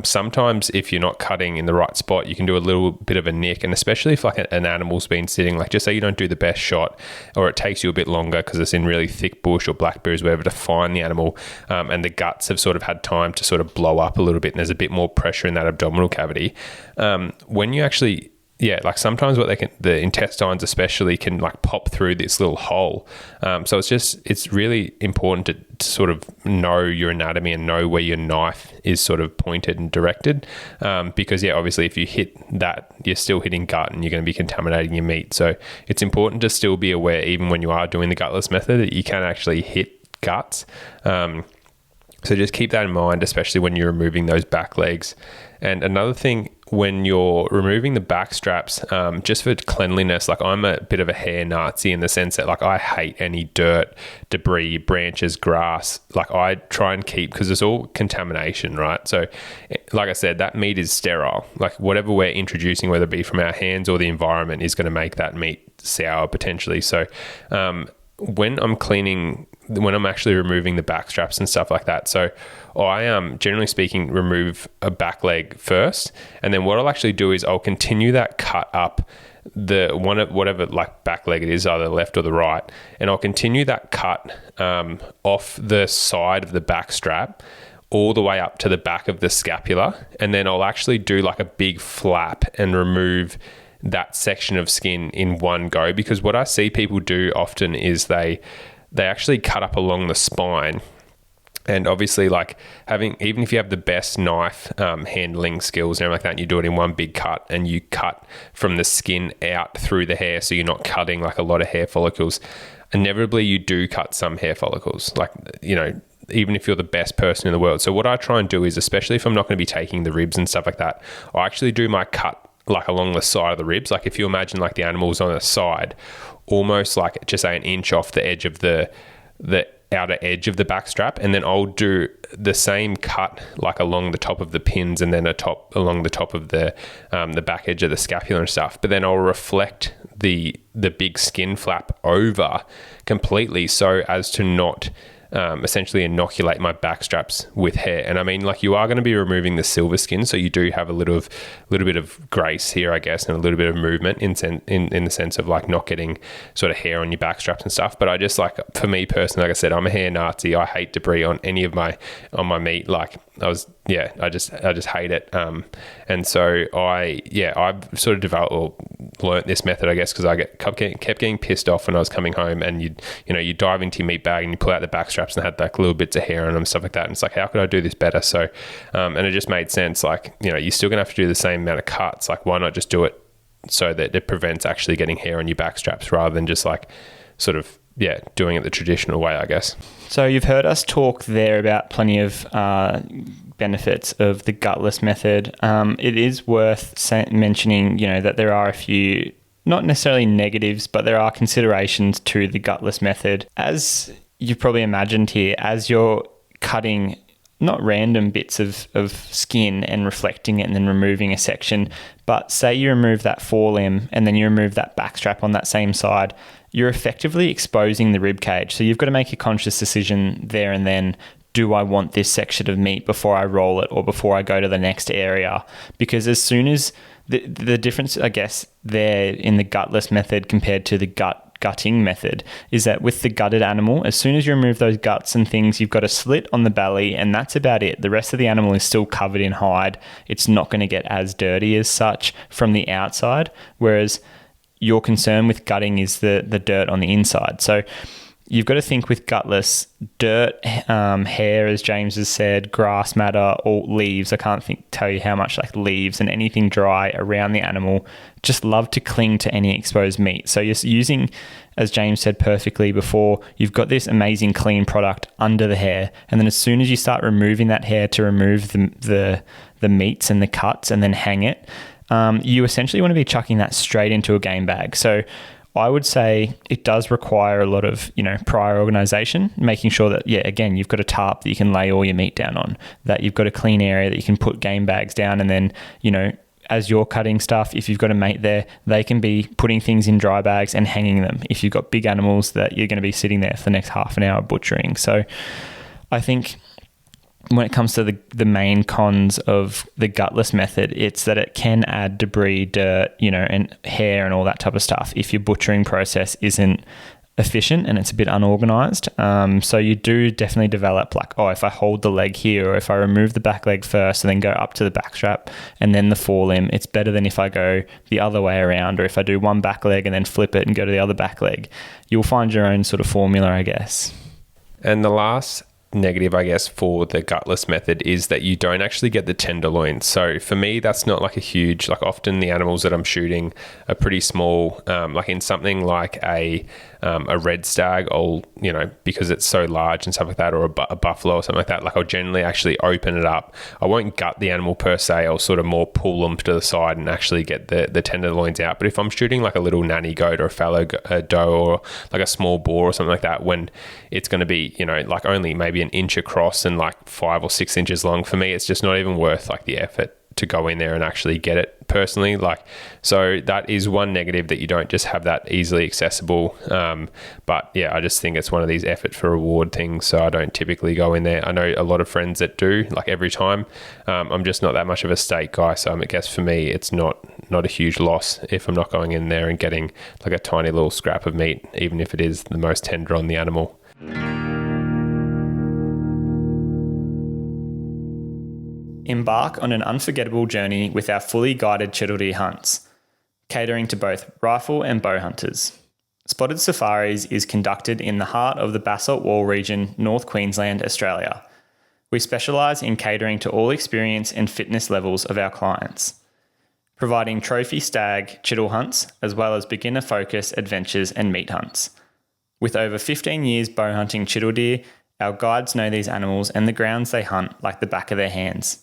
sometimes if you're not cutting in the right spot, you can do a little bit of a nick. And especially if an animal's been sitting, just say you don't do the best shot, or it takes you a bit longer because it's in really thick bush or blackberries, whatever, to find the animal, and the guts have sort of had time to sort of blow up a little bit, and there's a bit more pressure in that abdominal cavity. When you actually sometimes the intestines especially can pop through this little hole. So it's really important to sort of know your anatomy and know where your knife is sort of pointed and directed. Because obviously if you hit that, you're still hitting gut and you're going to be contaminating your meat. So it's important to still be aware, even when you are doing the gutless method, that you can actually hit guts. So just keep that in mind, especially when you're removing those back legs. And another thing, when you're removing the back straps, just for cleanliness, I'm a bit of a hair Nazi in the sense that I hate any dirt, debris, branches, grass. I try and keep, because it's all contamination, right? So like I said, that meat is sterile. Whatever we're introducing, whether it be from our hands or the environment, is going to make that meat sour potentially. So when I'm actually removing the back straps and stuff like that, so I generally speaking remove a back leg first, and then what I'll actually do is I'll continue that cut up whatever back leg it is, either the left or the right, and I'll continue that cut off the side of the back strap all the way up to the back of the scapula, and then I'll actually do a big flap and remove that section of skin in one go. Because what I see people do often is they actually cut up along the spine, and obviously even if you have the best knife handling skills and everything like that, and you do it in one big cut and you cut from the skin out through the hair, so you're not cutting a lot of hair follicles, inevitably you do cut some hair follicles. even if you're the best person in the world. So what I try and do is, especially if I'm not going to be taking the ribs and stuff like that, I actually do my cut like along the side of the ribs. Like if you imagine like the animal's on the side, almost like just say an inch off the edge of the outer edge of the back strap, and then I'll do the same cut like along the top of the pins, and then along the top of the back edge of the scapula and stuff. But then I'll reflect the big skin flap over completely so as to not essentially inoculate my back straps with hair. And I mean, like, you are going to be removing the silver skin, so you do have a little bit of grace here, I guess, and a little bit of movement in the sense of like not getting sort of hair on your back straps and stuff. But I just, like, for me personally, like I said, I'm a hair Nazi. I hate debris on any of my meat. Like I just hate it. And so I've sort of developed or learnt this method, I guess, because I kept getting pissed off when I was coming home, and you dive into your meat bag and you pull out the back straps and had like little bits of hair on them and stuff like that. And it's like, how could I do this better? So, and it just made sense. Like, you're still gonna have to do the same amount of cuts. Like, why not just do it so that it prevents actually getting hair on your back straps rather than just like sort of, doing it the traditional way, I guess. So you've heard us talk there about plenty of benefits of the gutless method. It is worth mentioning, that there are a few, not necessarily negatives, but there are considerations to the gutless method. As you've probably imagined here, as you're cutting not random bits of skin and reflecting it and then removing a section, but say you remove that forelimb and then you remove that back strap on that same side, you're effectively exposing the rib cage. So you've got to make a conscious decision there and then. Do I want this section of meat before I roll it or before I go to the next area? Because as soon as the difference, I guess, there in the gutless method compared to the gutting method is that with the gutted animal, as soon as you remove those guts and things, you've got a slit on the belly and that's about it. The rest of the animal is still covered in hide. It's not going to get as dirty as such from the outside, whereas your concern with gutting is the dirt on the inside. So you've got to think with gutless, dirt, hair, as James has said, grass matter, or leaves. I can't tell you how much, like leaves and anything dry around the animal just love to cling to any exposed meat. So you're using, as James said perfectly before, you've got this amazing clean product under the hair. And then as soon as you start removing that hair to remove the meats and the cuts and then hang it, you essentially want to be chucking that straight into a game bag. So I would say it does require a lot of, prior organization, making sure that, again, you've got a tarp that you can lay all your meat down on, that you've got a clean area that you can put game bags down. And then, as you're cutting stuff, if you've got a mate there, they can be putting things in dry bags and hanging them. If you've got big animals that you're going to be sitting there for the next half an hour butchering. So I think when it comes to the main cons of the gutless method, it's that it can add debris, dirt, and hair and all that type of stuff if your butchering process isn't efficient and it's a bit unorganized. So you do definitely develop like, if I hold the leg here, or if I remove the back leg first and then go up to the back strap and then the forelimb, it's better than if I go the other way around, or if I do one back leg and then flip it and go to the other back leg. You'll find your own sort of formula, I guess. And the last negative, I guess, for the gutless method is that you don't actually get the tenderloin. So for me, that's not like a huge, like often the animals that I'm shooting are pretty small. Like in something like a red stag, I'll, because it's so large and stuff like that, or a buffalo or something like that, like I'll generally actually open it up. I won't gut the animal per se. I'll sort of more pull them to the side and actually get the tenderloins out. But if I'm shooting like a little nanny goat or a fallow doe or like a small boar or something like that, when it's going to be, like only maybe an inch across and like 5 or 6 inches long, for me, it's just not even worth like the effort to go in there and actually get it personally. Like, so that is one negative, that you don't just have that easily accessible. But I just think it's one of these effort for reward things. So I don't typically go in there. I know a lot of friends that do, like every time. I'm just not that much of a steak guy. So I guess for me, it's not a huge loss if I'm not going in there and getting like a tiny little scrap of meat, even if it is the most tender on the animal. Embark on an unforgettable journey with our fully guided Chiddle Deer hunts, catering to both rifle and bow hunters. Spotted Safaris is conducted in the heart of the Basalt Wall region, North Queensland, Australia. We specialise in catering to all experience and fitness levels of our clients, providing trophy stag chiddle hunts as well as beginner focus adventures and meat hunts. With over 15 years bow hunting chiddle deer Our guides know these animals and the grounds they hunt like the back of their hands.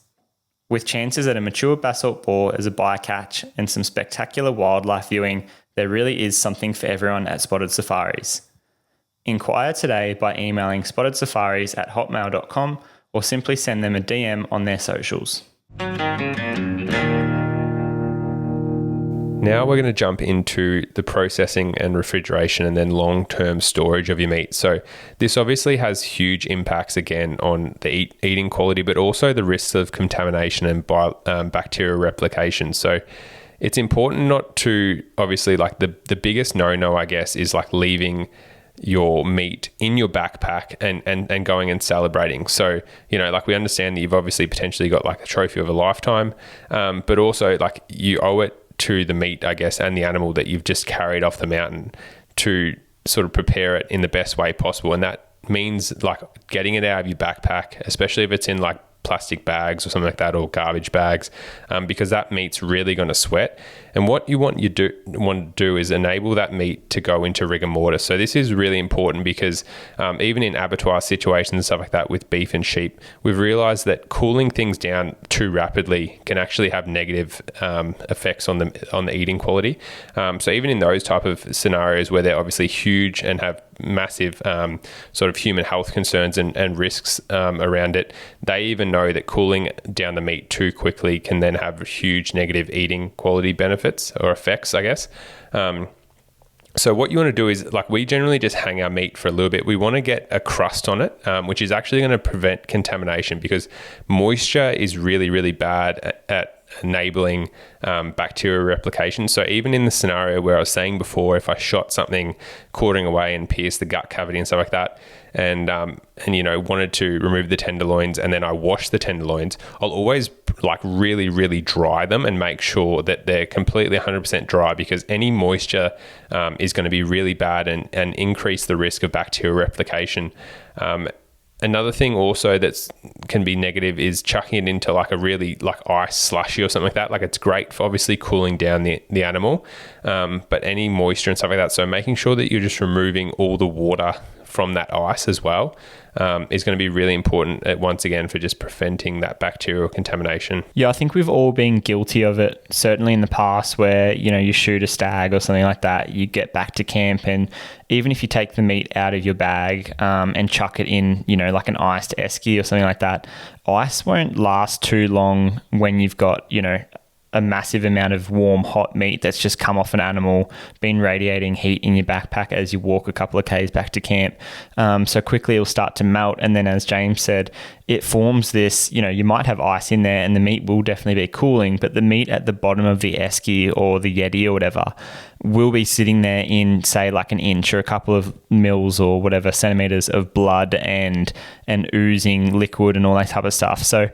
With chances at a mature basalt boar as a bycatch and some spectacular wildlife viewing, there really is something for everyone at Spotted Safaris. Inquire today by emailing spottedsafaris@hotmail.com or simply send them a DM on their socials. Now we're going to jump into the processing and refrigeration and then long-term storage of your meat. So this obviously has huge impacts again on the eating quality, but also the risks of contamination and bacterial replication. So it's important not to, obviously, like the biggest no-no, I guess, is like leaving your meat in your backpack and going and celebrating. So, like we understand that you've obviously potentially got like a trophy of a lifetime, but also like you owe it to the meat, I guess, and the animal that you've just carried off the mountain to sort of prepare it in the best way possible. And that means like getting it out of your backpack, especially if it's in like plastic bags or something like that, or garbage bags, because that meat's really going to sweat. And what you want to do is enable that meat to go into rigor mortis. So this is really important because even in abattoir situations and stuff like that with beef and sheep, we've realized that cooling things down too rapidly can actually have negative effects on the eating quality. So even in those type of scenarios where they're obviously huge and have massive sort of human health concerns and risks around it, they even know that cooling down the meat too quickly can then have huge negative eating quality benefits or effects, I guess. So what you want to do is, like, we generally just hang our meat for a little bit. We want to get a crust on it, which is actually going to prevent contamination, because moisture is really, really bad at enabling bacterial replication. So even in the scenario where I was saying before, if I shot something quartering away and pierced the gut cavity and stuff like that, and wanted to remove the tenderloins, and then I wash the tenderloins, I'll always like really, really dry them and make sure that they're completely 100% dry, because any moisture is going to be really bad and increase the risk of bacterial replication. Another thing also can be negative is chucking it into like a really like ice slushy or something like that. Like, it's great for obviously cooling down the animal, but any moisture and stuff like that. So making sure that you're just removing all the water from that ice as well is going to be really important, once again, for just preventing that bacterial contamination. Yeah, I think we've all been guilty of it, certainly in the past, where, you shoot a stag or something like that, you get back to camp, and even if you take the meat out of your bag and chuck it in, like an iced esky or something like that, ice won't last too long when you've got, a massive amount of warm, hot meat that's just come off an animal, been radiating heat in your backpack as you walk a couple of Ks back to camp. So quickly it'll start to melt. And then, as James said, it forms this, you might have ice in there and the meat will definitely be cooling, but the meat at the bottom of the esky or the yeti or whatever will be sitting there in, say, like an inch or a couple of mils or whatever centimeters of blood and oozing liquid and all that type of stuff. So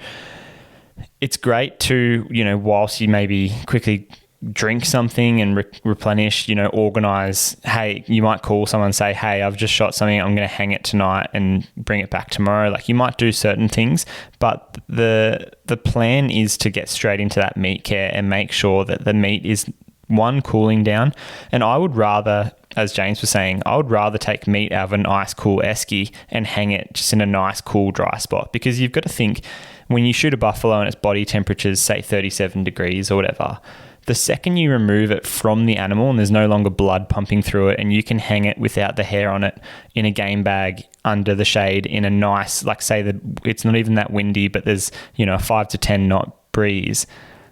it's great to, whilst you maybe quickly drink something and replenish, organize. Hey, you might call someone and say, hey, I've just shot something, I'm going to hang it tonight and bring it back tomorrow. Like, you might do certain things, but the plan is to get straight into that meat care and make sure that the meat is, one, cooling down. And I would rather, as James was saying, I would rather take meat out of an ice cool esky and hang it just in a nice cool dry spot, because you've got to think, when you shoot a buffalo and its body temperature is, say, 37 degrees or whatever, the second you remove it from the animal and there's no longer blood pumping through it, and you can hang it without the hair on it in a game bag under the shade in a nice, like, say that it's not even that windy, but there's, a 5 to 10 knot breeze,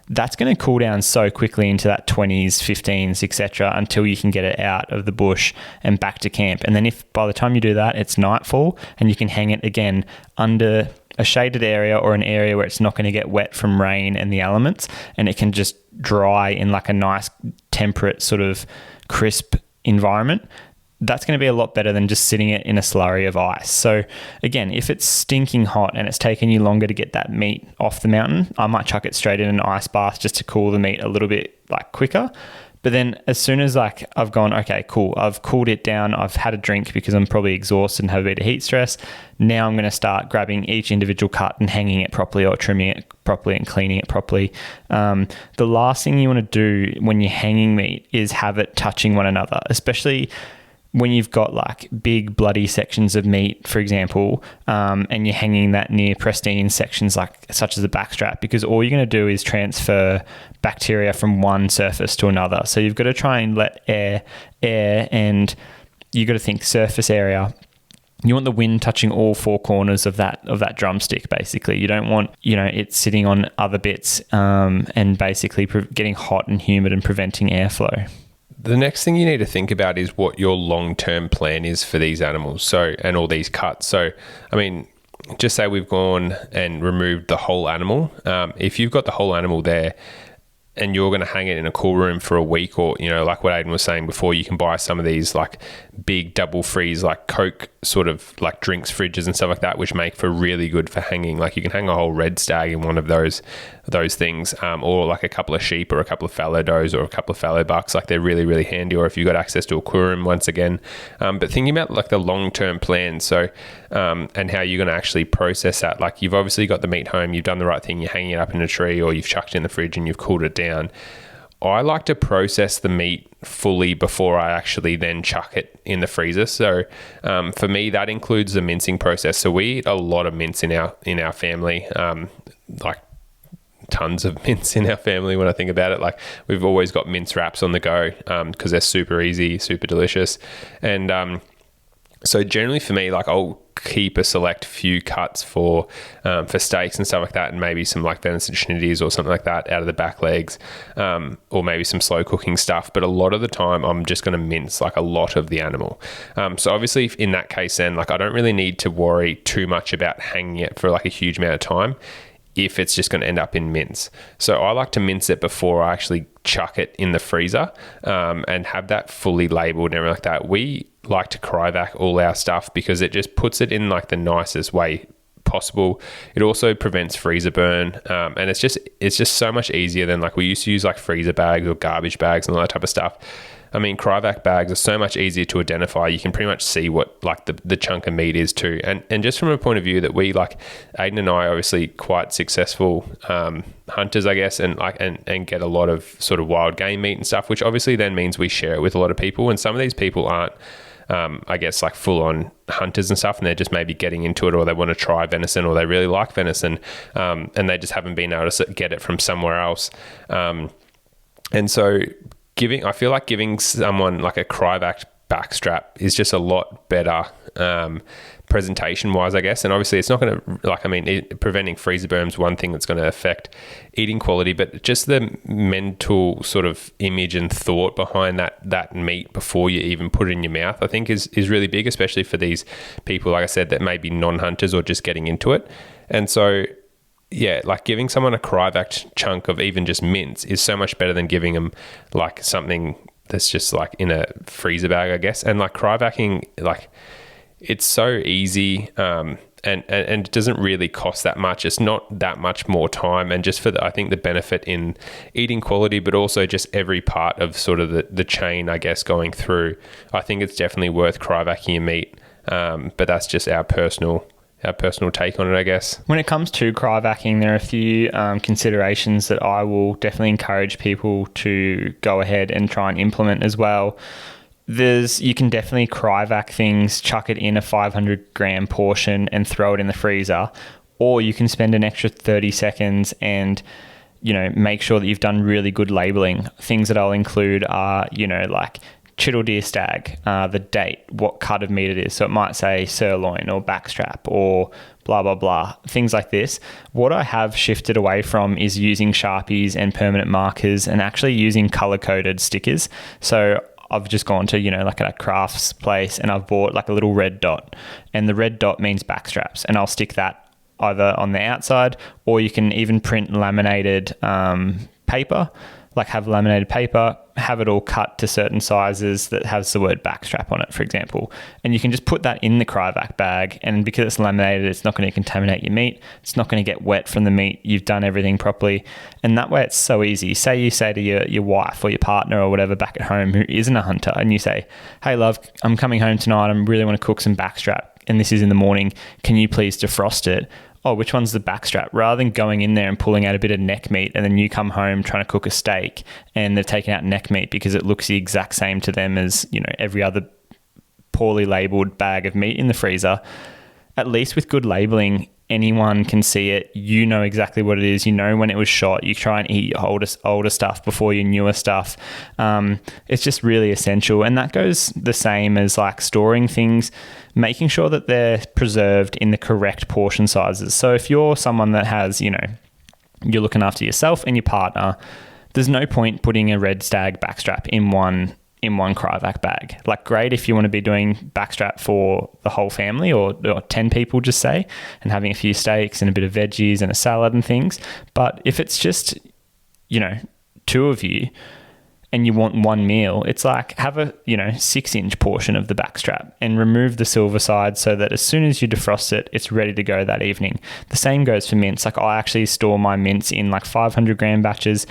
that's going to cool down so quickly into that 20s, 15s, etc., until you can get it out of the bush and back to camp. And then if by the time you do that, it's nightfall, and you can hang it again under a shaded area or an area where it's not going to get wet from rain and the elements, and it can just dry in like a nice temperate sort of crisp environment, that's going to be a lot better than just sitting it in a slurry of ice. So again, if it's stinking hot and it's taken you longer to get that meat off the mountain, I might chuck it straight in an ice bath just to cool the meat a little bit like quicker. But then as soon as like I've gone, okay, cool, I've cooled it down, I've had a drink because I'm probably exhausted and have a bit of heat stress. Now I'm going to start grabbing each individual cut and hanging it properly or trimming it properly and cleaning it properly. The last thing you want to do when you're hanging meat is have it touching one another, especially when you've got like big bloody sections of meat, for example, and you're hanging that near pristine sections such as the backstrap, because all you're going to do is transfer bacteria from one surface to another. So you've got to try and let air, and you've got to think surface area. You want the wind touching all four corners of that drumstick, basically. You don't want, it sitting on other bits and basically getting hot and humid and preventing airflow. The next thing you need to think about is what your long-term plan is for these animals, and all these cuts. So, I mean, just say we've gone and removed the whole animal. If you've got the whole animal there and you're going to hang it in a cool room for a week, or, like what Ayden was saying before, you can buy some of these like big double freeze, like Coke sort of like drinks fridges and stuff like that, which make for really good for hanging. Like you can hang a whole red stag in one of those things, or like a couple of sheep or a couple of fallow does or a couple of fallow bucks. Like they're really, really handy. Or if you've got access to a cool room, once again. But thinking about like the long-term plan, so and how you're going to actually process that. Like you've obviously got the meat home, you've done the right thing, you're hanging it up in a tree, or you've chucked it in the fridge and you've cooled it down. I like to process the meat fully before I actually then chuck it in the freezer. So for me, that includes the mincing process. So we eat a lot of mince in our family, like tons of mince in our family when I think about it. Like we've always got mince wraps on the go because they're super easy, super delicious. And so generally for me, like I'll keep a select few cuts for steaks and stuff like that, and maybe some like venison shindies or something like that out of the back legs, or maybe some slow cooking stuff. But a lot of the time I'm just going to mince like a lot of the animal. So obviously in that case then, like I don't really need to worry too much about hanging it for like a huge amount of time if it's just going to end up in mince. So I like to mince it before I actually chuck it in the freezer, and have that fully labeled and everything like that. We like to cryovac all our stuff because it just puts it in like the nicest way possible. It also prevents freezer burn, and it's just so much easier than like we used to use like freezer bags or garbage bags and all that type of stuff. I mean, cryovac bags are so much easier to identify. You can pretty much see what like the chunk of meat is too. And just from a point of view that we like, Ayden and I are obviously quite successful hunters, I guess, and get a lot of sort of wild game meat and stuff, which obviously then means we share it with a lot of people. And some of these people aren't, I guess, like full on hunters and stuff, and they're just maybe getting into it, or they want to try venison, or they really like venison, and they just haven't been able to get it from somewhere else. And so I feel like giving someone like a cryovac backstrap is just a lot better presentation wise, I guess. And obviously it's not going to, preventing freezer burn is one thing that's going to affect eating quality, but just the mental sort of image and thought behind that meat before you even put it in your mouth, I think is really big, especially for these people, like I said, that may be non-hunters or just getting into it. And so yeah, like giving someone a cryovac chunk of even just mince is so much better than giving them like something that's just like in a freezer bag, I guess. And like cryovacing, like it's so easy, and it doesn't really cost that much. It's not that much more time, and just for I think the benefit in eating quality, but also just every part of sort of the chain, I guess, going through, I think it's definitely worth cryovacing your meat. But that's just our personal take on it, I guess. When it comes to cryovacing, there are a few considerations that I will definitely encourage people to go ahead and try and implement as well. You can definitely cryovac things, chuck it in a 500 gram portion and throw it in the freezer, or you can spend an extra 30 seconds and make sure that you've done really good labeling. Things that I'll include are like Chiddle deer stag, the date, what cut of meat it is. So it might say sirloin or backstrap or blah, blah, blah, things like this. What I have shifted away from is using Sharpies and permanent markers and actually using color-coded stickers. So I've just gone to, like at a crafts place, and I've bought like a little red dot, and the red dot means backstraps, and I'll stick that either on the outside, or you can even print laminated paper, like have laminated paper, have it all cut to certain sizes that has the word backstrap on it, for example. And you can just put that in the cryovac bag, and because it's laminated, it's not going to contaminate your meat. It's not going to get wet from the meat. You've done everything properly. And that way it's so easy. Say you say to your wife or your partner or whatever back at home who isn't a hunter, and you say, hey love, I'm coming home tonight. I really want to cook some backstrap, and this is in the morning. Can you please defrost it? Oh, which one's the backstrap? Rather than going in there and pulling out a bit of neck meat, and then you come home trying to cook a steak and they've taken out neck meat because it looks the exact same to them as, every other poorly labeled bag of meat in the freezer, at least with good labeling, anyone can see it. You know exactly what it is. You know when it was shot. You try and eat your older stuff before your newer stuff. It's just really essential. And that goes the same as like storing things, making sure that they're preserved in the correct portion sizes. So if you're someone that has, you're looking after yourself and your partner, there's no point putting a Red Stag backstrap in one Cryovac bag. Like, great if you want to be doing backstrap for the whole family or 10 people, just say, and having a few steaks and a bit of veggies and a salad and things. But if it's just, 2 of you and you want one meal, it's like have a, 6-inch portion of the backstrap and remove the silver side so that as soon as you defrost it, it's ready to go that evening. The same goes for mince. Like, I actually store my mince in like 500 gram batches,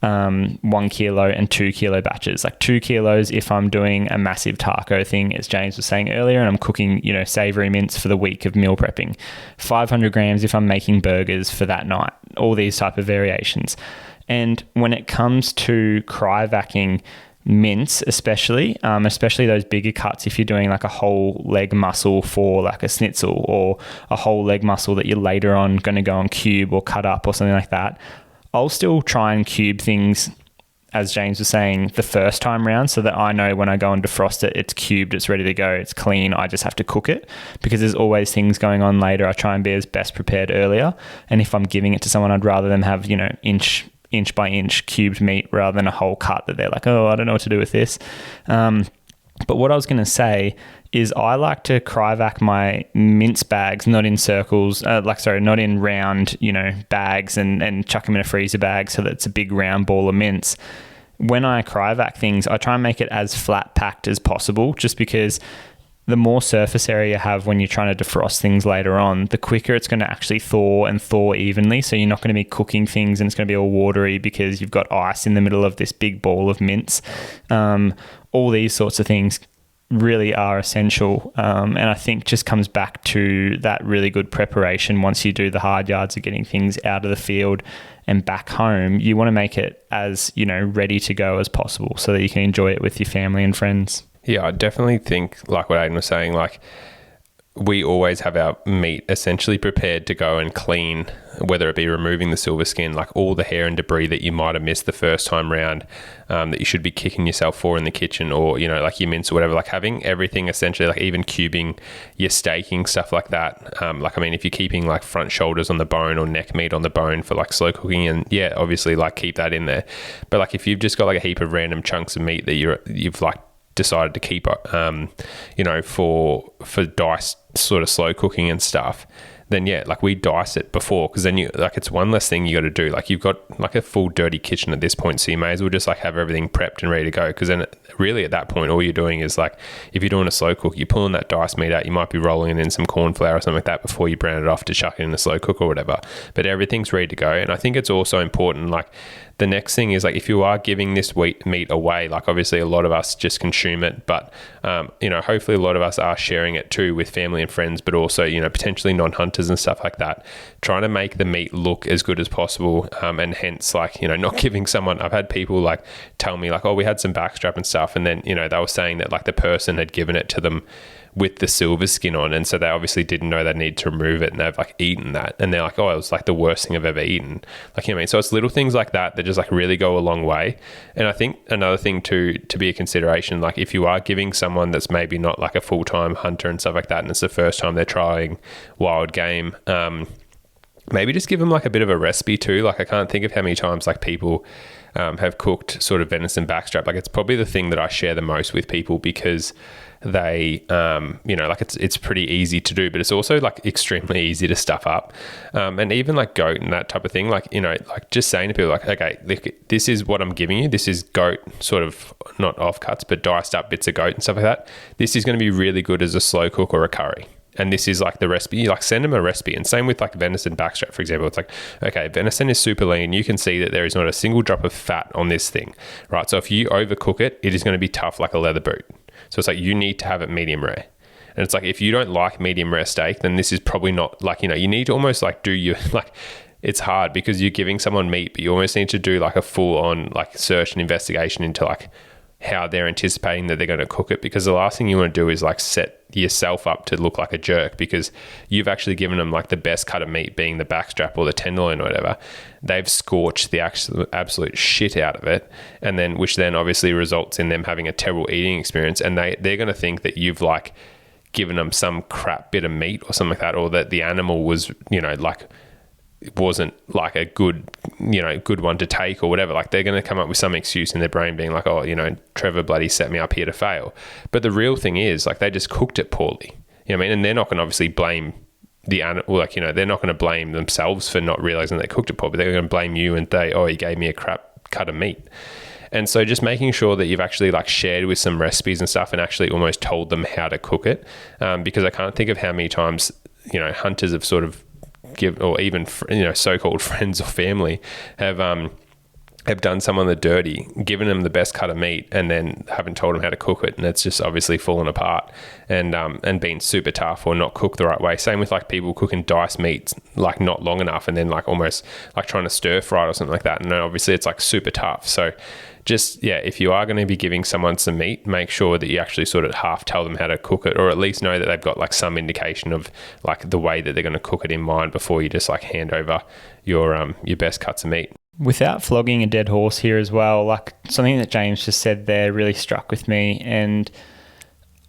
1 kilo and 2 kilo batches. Like 2 kilos if I'm doing a massive taco thing, as James was saying earlier, and I'm cooking, savory mince for the week of meal prepping. 500 grams if I'm making burgers for that night. All these type of variations. And when it comes to cryovacking mince, especially those bigger cuts, if you're doing like a whole leg muscle for like a schnitzel, or a whole leg muscle that you're later on going to go and cube or cut up or something like that, I'll still try and cube things, as James was saying, the first time round, so that I know when I go and defrost it, it's cubed, it's ready to go, it's clean. I just have to cook it, because there's always things going on later. I try and be as best prepared earlier. And if I'm giving it to someone, I'd rather them have, inch by inch cubed meat rather than a whole cut that they're like, oh, I don't know what to do with this. But what I was going to say is I like to cryovac my mince bags, not in circles, not in round, bags and chuck them in a freezer bag so that it's a big round ball of mince. When I cryovac things, I try and make it as flat packed as possible, just because the more surface area you have when you're trying to defrost things later on, the quicker it's going to actually thaw evenly. So you're not going to be cooking things and it's going to be all watery because you've got ice in the middle of this big ball of mince. All these sorts of things really are essential, and I think just comes back to that really good preparation. Once you do the hard yards of getting things out of the field and back home, you want to make it as ready to go as possible so that you can enjoy it with your family and friends. Yeah, I definitely think, like what Ayden was saying, like we always have our meat essentially prepared to go and clean, whether it be removing the silver skin, like all the hair and debris that you might have missed the first time round, that you should be kicking yourself for in the kitchen, or, like your mince or whatever, like having everything essentially, like even cubing your steaking, stuff like that. If you're keeping like front shoulders on the bone or neck meat on the bone for like slow cooking, and yeah, obviously like keep that in there. But like if you've just got like a heap of random chunks of meat that you've like decided to keep, for dice sort of slow cooking and stuff, then yeah, like we dice it before, because then it's one less thing you got to do. Like you've got like a full dirty kitchen at this point, so you may as well just like have everything prepped and ready to go, because then really at that point all you're doing is like, if you're doing a slow cook, you're pulling that diced meat out, you might be rolling it in some corn flour or something like that before you brown it off to chuck it in the slow cook or whatever, but everything's ready to go. And I think it's also important, like the next thing is like if you are giving this meat away, like obviously a lot of us just consume it, but hopefully a lot of us are sharing it too with family and friends, but also potentially non-hunters and stuff like that, trying to make the meat look as good as possible, and hence like not giving someone, I've had people like tell me like, oh, we had some backstrap and stuff, and then they were saying that like the person had given it to them with the silver skin on, and so they obviously didn't know they needed to remove it, and they've like eaten that, and they're like, oh, it was like the worst thing I've ever eaten. Like, you know what I mean? So it's little things like that that just like really go a long way. And I think another thing to be a consideration, like if you are giving someone that's maybe not like a full-time hunter and stuff like that, and it's the first time they're trying wild game, maybe just give them like a bit of a recipe too. Like I can't think of how many times like people have cooked sort of venison backstrap. Like it's probably the thing that I share the most with people, because they like it's pretty easy to do, but it's also like extremely easy to stuff up, and even like goat and that type of thing, like like just saying to people like, okay, look, this is what I'm giving you, this is goat, sort of not offcuts but diced up bits of goat and stuff like that. This is going to be really good as a slow cook or a curry, and this is like the recipe. You like send them a recipe. And same with like venison backstrap, for example. It's like, okay, venison is super lean. You can see that there is not a single drop of fat on this thing, right? So if you overcook it, it is going to be tough like a leather boot. So it's like you need to have it medium rare. And it's like, if you don't like medium rare steak, then this is probably not like, you need to almost like do your, like, it's hard because you're giving someone meat, but you almost need to do like a full on like search and investigation into like how they're anticipating that they're going to cook it, because the last thing you want to do is like set yourself up to look like a jerk, because you've actually given them like the best cut of meat, being the backstrap or the tenderloin or whatever. They've scorched the absolute shit out of it, and then which then obviously results in them having a terrible eating experience, and they're going to think that you've like given them some crap bit of meat or something like that, or that the animal was, like it wasn't like a good one to take or whatever. Like they're going to come up with some excuse in their brain being like, oh, Trevor bloody set me up here to fail. But the real thing is like they just cooked it poorly. You know what I mean? And they're not going to obviously blame the animal, like, they're not going to blame themselves for not realizing they cooked it poorly. They're going to blame you and say, oh, you gave me a crap cut of meat. And so just making sure that you've actually like shared with some recipes and stuff and actually almost told them how to cook it. Because I can't think of how many times, hunters have sort of or even so-called friends or family have done someone the dirty, given them the best cut of meat, and then haven't told them how to cook it, and it's just obviously fallen apart and been super tough or not cooked the right way. Same with like people cooking diced meats like not long enough, and then like almost like trying to stir fry it or something like that, and then obviously it's like super tough. So just, if you are going to be giving someone some meat, make sure that you actually sort of half tell them how to cook it, or at least know that they've got like some indication of like the way that they're going to cook it in mind before you just like hand over your best cuts of meat. Without flogging a dead horse here as well, like something that James just said there really struck with me, and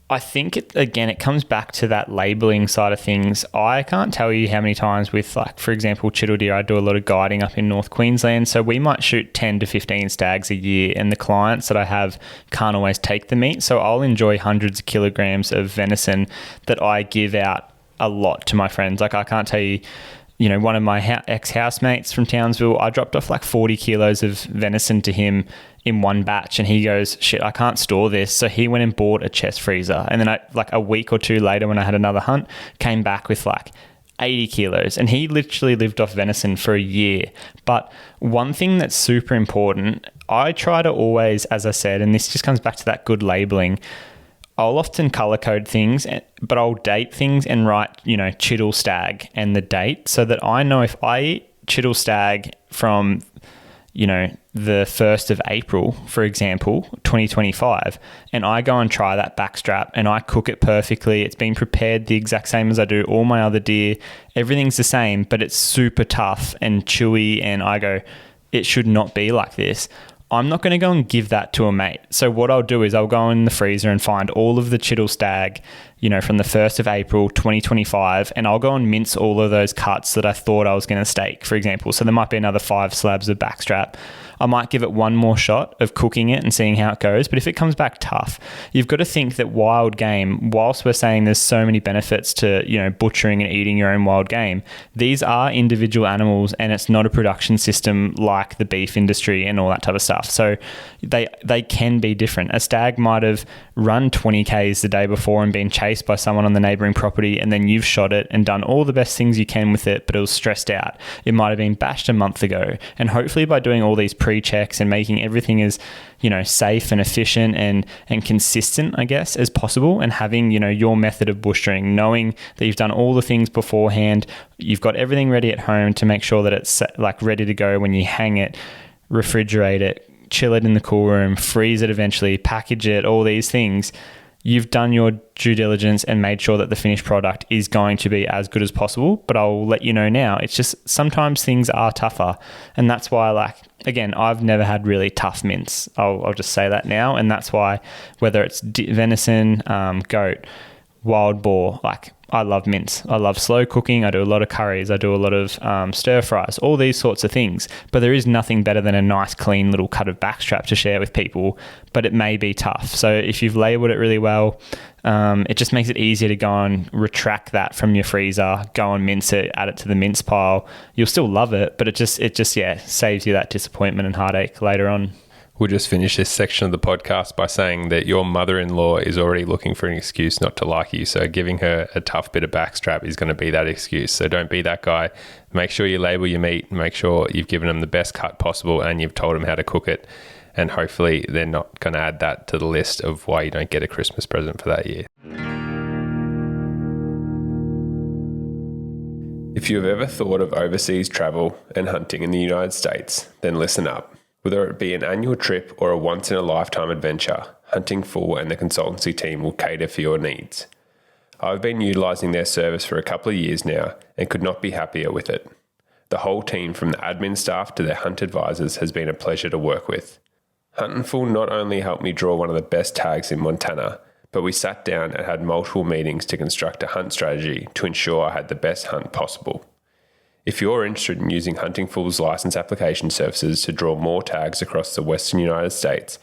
I think it comes back to that labeling side of things. I can't tell you how many times with, like, for example, Chiddle Deer, I do a lot of guiding up in North Queensland. So we might shoot 10 to 15 stags a year, and the clients that I have can't always take the meat. So I'll enjoy hundreds of kilograms of venison that I give out a lot to my friends. Like I can't tell you, one of my ex-housemates from Townsville, I dropped off like 40 kilos of venison to him in one batch, and he goes, shit, I can't store this. So he went and bought a chest freezer, and then like a week or two later when I had another hunt, came back with like 80 kilos, and he literally lived off venison for a year. But one thing that's super important, I try to always, as I said, and this just comes back to that good labeling, I'll often color code things, but I'll date things and write, Chiddle Stag and the date, so that I know if I eat Chiddle Stag from, the 1st of April, for example, 2025, and I go and try that backstrap and I cook it perfectly, it's been prepared the exact same as I do all my other deer, everything's the same, but it's super tough and chewy, and I go, it should not be like this. I'm not going to go and give that to a mate. So what I'll do is I'll go in the freezer and find all of the Chiddle Stag, from the 1st of April, 2025, and I'll go and mince all of those cuts that I thought I was going to steak, for example. So there might be another 5 slabs of backstrap. I might give it one more shot of cooking it and seeing how it goes. But if it comes back tough, you've got to think that wild game, whilst we're saying there's so many benefits to, butchering and eating your own wild game, these are individual animals, and it's not a production system like the beef industry and all that type of stuff. So they can be different. A stag might have run 20 Ks the day before and been chased by someone on the neighbouring property, and then you've shot it and done all the best things you can with it, but it was stressed out. It might have been bashed a month ago. And hopefully by doing all these pre-checks and making everything as, safe and efficient and consistent, I guess, as possible, and having, your method of butchering, knowing that you've done all the things beforehand, you've got everything ready at home to make sure that it's like ready to go when you hang it, refrigerate it, chill it in the cool room, freeze it eventually, package it, all these things. You've done your due diligence and made sure that the finished product is going to be as good as possible. But I'll let you know now, it's just sometimes things are tougher. And that's why, again, I've never had really tough mince. I'll just say that now. And that's why, whether it's venison, goat, wild boar, I love mince. I love slow cooking. I do a lot of curries. I do a lot of stir fries, all these sorts of things. But there is nothing better than a nice, clean little cut of backstrap to share with people, but it may be tough. So if you've labeled it really well, it just makes it easier to go and retract that from your freezer, go and mince it, add it to the mince pile. You'll still love it, but it just saves you that disappointment and heartache later on. We'll just finish this section of the podcast by saying that your mother-in-law is already looking for an excuse not to like you. So giving her a tough bit of backstrap is going to be that excuse. So don't be that guy. Make sure you label your meat. Make sure you've given them the best cut possible and you've told them how to cook it. And hopefully they're not going to add that to the list of why you don't get a Christmas present for that year. If you've ever thought of overseas travel and hunting in the United States, then listen up. Whether it be an annual trip or a once-in-a-lifetime adventure, Hunting Full and the consultancy team will cater for your needs. I've been utilising their service for a couple of years now and could not be happier with it. The whole team, from the admin staff to their hunt advisors, has been a pleasure to work with. Hunting Full not only helped me draw one of the best tags in Montana, but we sat down and had multiple meetings to construct a hunt strategy to ensure I had the best hunt possible. If you're interested in using Hunting Full's license application services to draw more tags across the Western United States,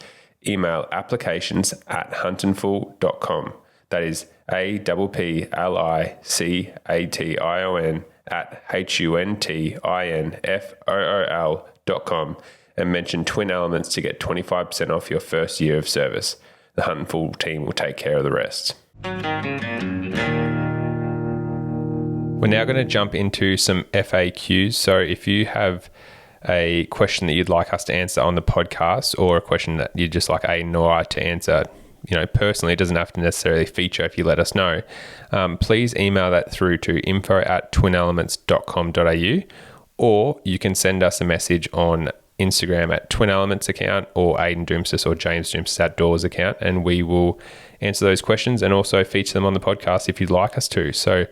email applications@huntingfull.com. That is APPLICATION @HUNTINFOOL.com and mention Twin Elements to get 25% off your first year of service. The Hunting Full team will take care of the rest. We're now going to jump into some FAQs. So if you have a question that you'd like us to answer on the podcast, or a question that you'd just like Ayden or I to answer, personally, it doesn't have to necessarily feature if you let us know, please email that through to info@twinelements.com.au, or you can send us a message on Instagram at Twin Elements account, or Ayden Doumtsis or James Doumtsis Outdoors account, and we will answer those questions and also feature them on the podcast if you'd like us to. So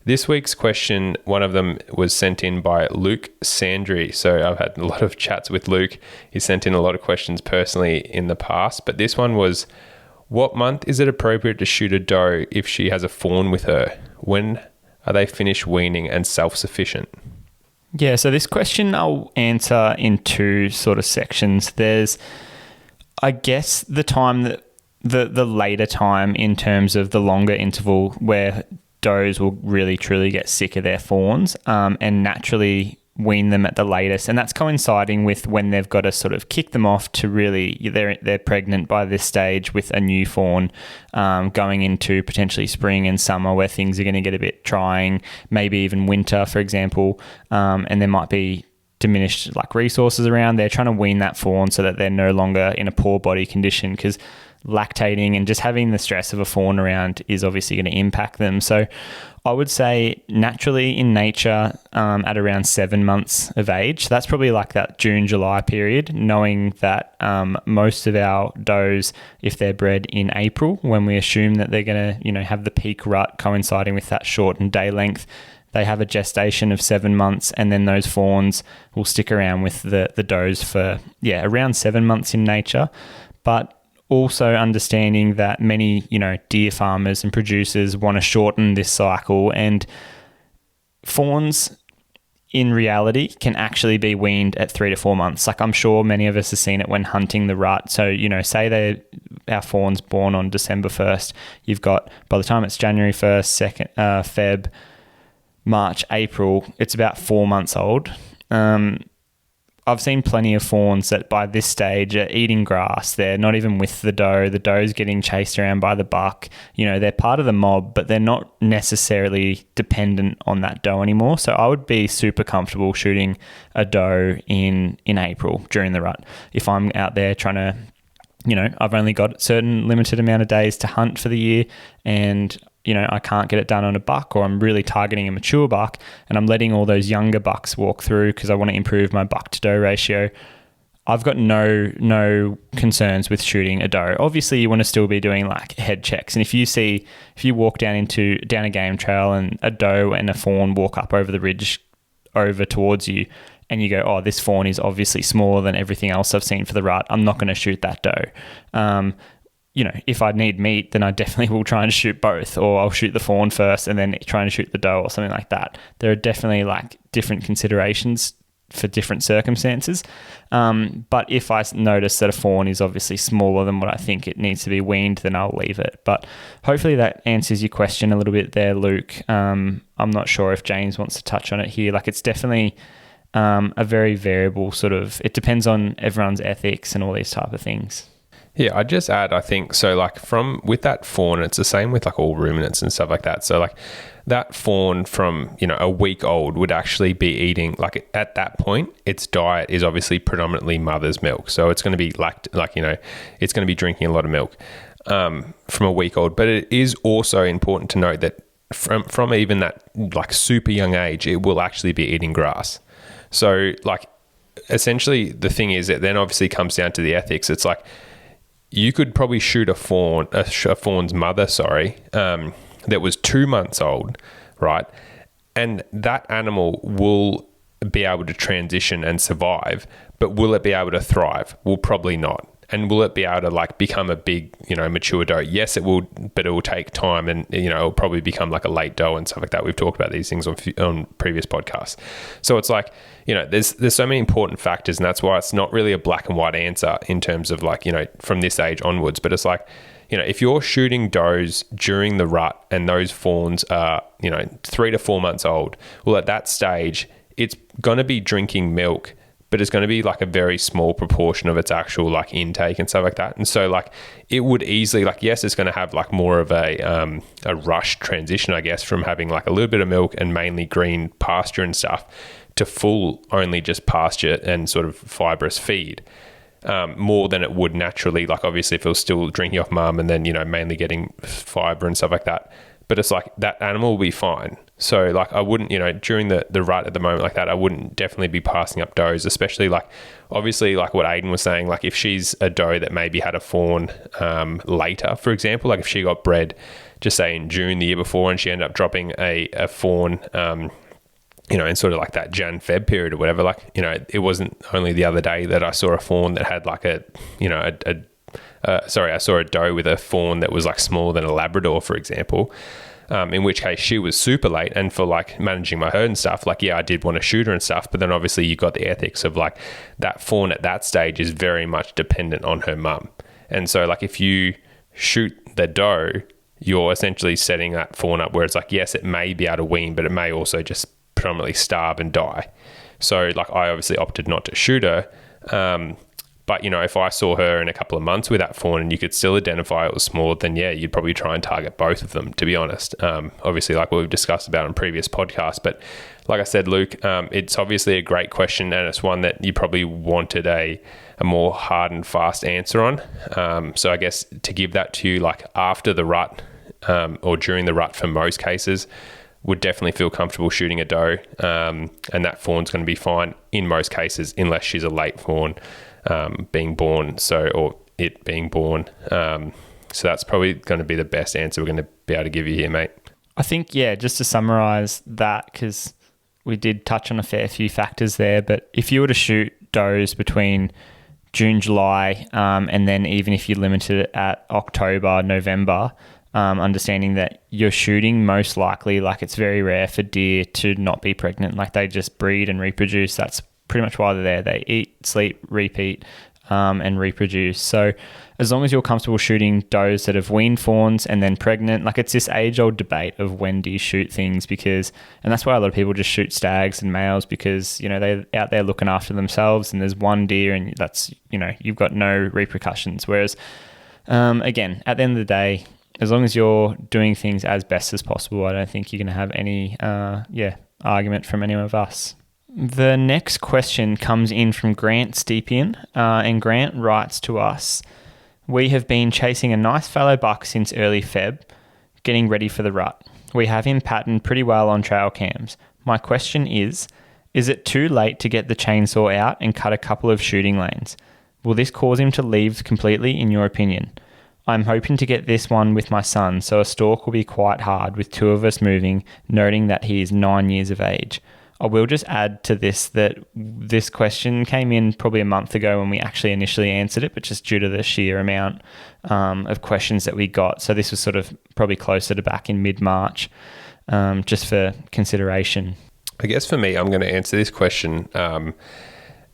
this week's question, one of them was sent in by Luke Sandry. So I've had a lot of chats with Luke. He sent in a lot of questions personally in the past, but this one was, what month is it appropriate to shoot a doe if she has a fawn with her? When are they finished weaning and self-sufficient? Yeah, so this question I'll answer in two sort of sections. There's, I guess, the time that the later time in terms of the longer interval where does will really truly get sick of their fawns and naturally wean them at the latest, and that's coinciding with when they've got to sort of kick them off to really they're pregnant by this stage with a new fawn, going into potentially spring and summer where things are going to get a bit trying, maybe even winter, for example, and there might be diminished resources around. They're trying to wean that fawn so that they're no longer in a poor body condition, because lactating and just having the stress of a fawn around is obviously going to impact them. So I would say naturally in nature, at around 7 months of age, that's probably that June, July period, knowing that most of our does, if they're bred in April, when we assume that they're going to have the peak rut coinciding with that shortened day length, they have a gestation of 7 months, and then those fawns will stick around with the does for around 7 months in nature. But also understanding that many, deer farmers and producers want to shorten this cycle, and fawns in reality can actually be weaned at 3 to 4 months. I'm sure many of us have seen it when hunting the rut. So, say our fawn's born on December 1st, you've got, by the time it's January 1st, Feb, March, April, it's about 4 months old. I've seen plenty of fawns that by this stage are eating grass. They're not even with the doe. The doe's getting chased around by the buck. They're part of the mob, but they're not necessarily dependent on that doe anymore. So I would be super comfortable shooting a doe in April during the rut. If I'm out there trying to, I've only got a certain limited amount of days to hunt for the year, and I can't get it done on a buck, or I'm really targeting a mature buck and I'm letting all those younger bucks walk through because I want to improve my buck to doe ratio, I've got no concerns with shooting a doe. Obviously, you want to still be doing head checks. And if you walk down a game trail and a doe and a fawn walk up over the ridge over towards you, and you go, oh, this fawn is obviously smaller than everything else I've seen for the rut, I'm not going to shoot that doe. If I need meat, then I definitely will try and shoot both, or I'll shoot the fawn first and then try and shoot the doe or something like that. There are definitely different considerations for different circumstances. But if I notice that a fawn is obviously smaller than what I think it needs to be weaned, then I'll leave it. But hopefully that answers your question a little bit there, Luke. I'm not sure if James wants to touch on it here. It's definitely a very variable sort of, it depends on everyone's ethics and all these type of things. Yeah, I'd just add, I think, so with that fawn, it's the same with all ruminants and stuff like that. So that fawn from, a week old would actually be eating, at that point, its diet is obviously predominantly mother's milk. So it's going to be it's going to be drinking a lot of milk from a week old. But it is also important to note that from even that super young age, it will actually be eating grass. So essentially the thing is, it then obviously comes down to the ethics. It's like, you could probably shoot a fawn's mother, that was 2 months old, right? And that animal will be able to transition and survive, but will it be able to thrive? Well, probably not. And will it be able to like become a big, mature doe? Yes, it will, but it will take time, and it'll probably become like a late doe and stuff like that. We've talked about these things on previous podcasts. So it's like, there's so many important factors, and that's why it's not really a black and white answer in terms of like, from this age onwards. But it's like, if you're shooting does during the rut and those fawns are, 3 to 4 months old, well, at that stage, it's going to be drinking milk, but it's going to be like a very small proportion of its actual like intake and stuff like that. And so like it would easily, like, yes, it's going to have like more of a rush transition, I guess, from having like a little bit of milk and mainly green pasture and stuff to full only just pasture and sort of fibrous feed, more than it would naturally. Like obviously if it was still drinking off mum and then, mainly getting fiber and stuff like that. But it's like that animal will be fine. So like I wouldn't, during the rut at the moment like that, I wouldn't definitely be passing up does, especially like obviously like what Ayden was saying, like if she's a doe that maybe had a fawn later, for example, like if she got bred just say in June the year before and she ended up dropping a fawn, in sort of like that Jan-Feb period or whatever, like, it wasn't only the other day that I saw a fawn that had like I saw a doe with a fawn that was like smaller than a Labrador, for example, in which case she was super late. And for like managing my herd and stuff, like, yeah, I did want to shoot her and stuff, but then obviously you got the ethics of like that fawn at that stage is very much dependent on her mum. And so like if you shoot the doe, you're essentially setting that fawn up where it's like, yes, it may be able to wean, but it may also just predominantly starve and die. So like I obviously opted not to shoot her. But, if I saw her in a couple of months with that fawn and you could still identify it was small, then yeah, you'd probably try and target both of them, to be honest. Obviously, like what we've discussed about in previous podcasts. But like I said, Luke, it's obviously a great question, and it's one that you probably wanted a more hard and fast answer on. So I guess to give that to you, like after the rut or during the rut for most cases, would definitely feel comfortable shooting a doe, and that fawn's going to be fine in most cases, unless she's a late fawn being born, or it being born. So that's probably going to be the best answer we're going to be able to give you here, mate. I think, yeah, just to summarize that, because we did touch on a fair few factors there, but if you were to shoot does between June, July, and then even if you limited it at October, November, understanding that you're shooting most likely, like it's very rare for deer to not be pregnant, like they just breed and reproduce. That's pretty much why they're there. They eat, sleep, repeat, and reproduce. So as long as you're comfortable shooting does that have weaned fawns and then pregnant, like it's this age-old debate of when do you shoot things, and that's why a lot of people just shoot stags and males, because, they're out there looking after themselves and there's one deer and that's, you've got no repercussions. Whereas, again, at the end of the day, as long as you're doing things as best as possible, I don't think you're going to have any, argument from any of us. The next question comes in from Grant Stepien, and Grant writes to us, "We have been chasing a nice fallow buck since early Feb, getting ready for the rut. We have him patterned pretty well on trail cams. My question is it too late to get the chainsaw out and cut a couple of shooting lanes? Will this cause him to leave completely, in your opinion? I'm hoping to get this one with my son, so a stalk will be quite hard with two of us moving, noting that he is 9 years of age." I will just add to this that this question came in probably a month ago when we actually initially answered it, but just due to the sheer amount of questions that we got. So this was sort of probably closer to back in mid-March, just for consideration. I guess for me, I'm going to answer this question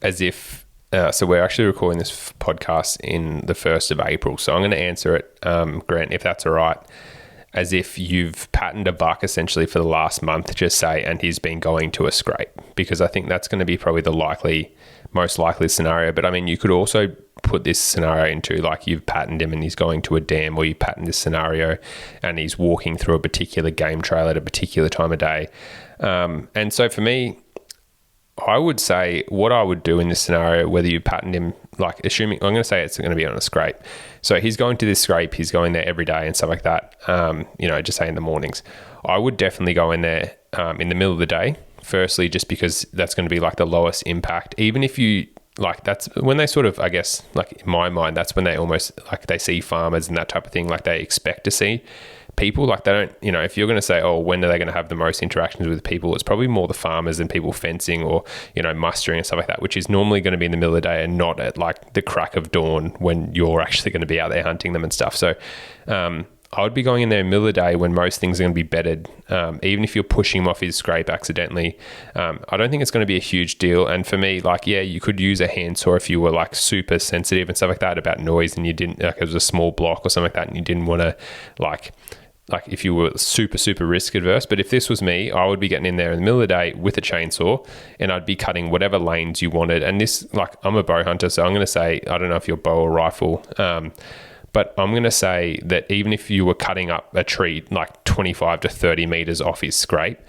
as if, so we're actually recording this podcast in the 1st of April. So I'm going to answer it, Grant, if that's all right, as if you've patterned a buck essentially for the last month, just say, and he's been going to a scrape, because I think that's going to be probably the most likely scenario. But I mean, you could also put this scenario into like you've patterned him and he's going to a dam, or you pattern this scenario and he's walking through a particular game trail at a particular time of day. And so for me, I would say what I would do in this scenario, whether you patterned him, like assuming, I'm going to say it's going to be on a scrape. So he's going to this scrape, he's going there every day and stuff like that, just say in the mornings. I would definitely go in there in the middle of the day firstly, just because that's going to be like the lowest impact. Even if you like, that's when they sort of, I guess, like in my mind, that's when they almost like they see farmers and that type of thing, like they expect to see people. Like they don't, if you're going to say, oh, when are they going to have the most interactions with people, it's probably more the farmers and people fencing or, mustering and stuff like that, which is normally going to be in the middle of the day and not at like the crack of dawn when you're actually going to be out there hunting them and stuff. So, I would be going in there in the middle of the day when most things are going to be bedded. Even if you're pushing him off his scrape accidentally, I don't think it's going to be a huge deal. And for me, like, yeah, you could use a handsaw if you were like super sensitive and stuff like that about noise and you didn't, like it was a small block or something like that and you didn't want to like if you were super, super risk adverse. But if this was me, I would be getting in there in the middle of the day with a chainsaw and I'd be cutting whatever lanes you wanted. And this, like, I'm a bow hunter, so I'm going to say, I don't know if you're bow or rifle, but I'm going to say that even if you were cutting up a tree like 25 to 30 meters off his scrape,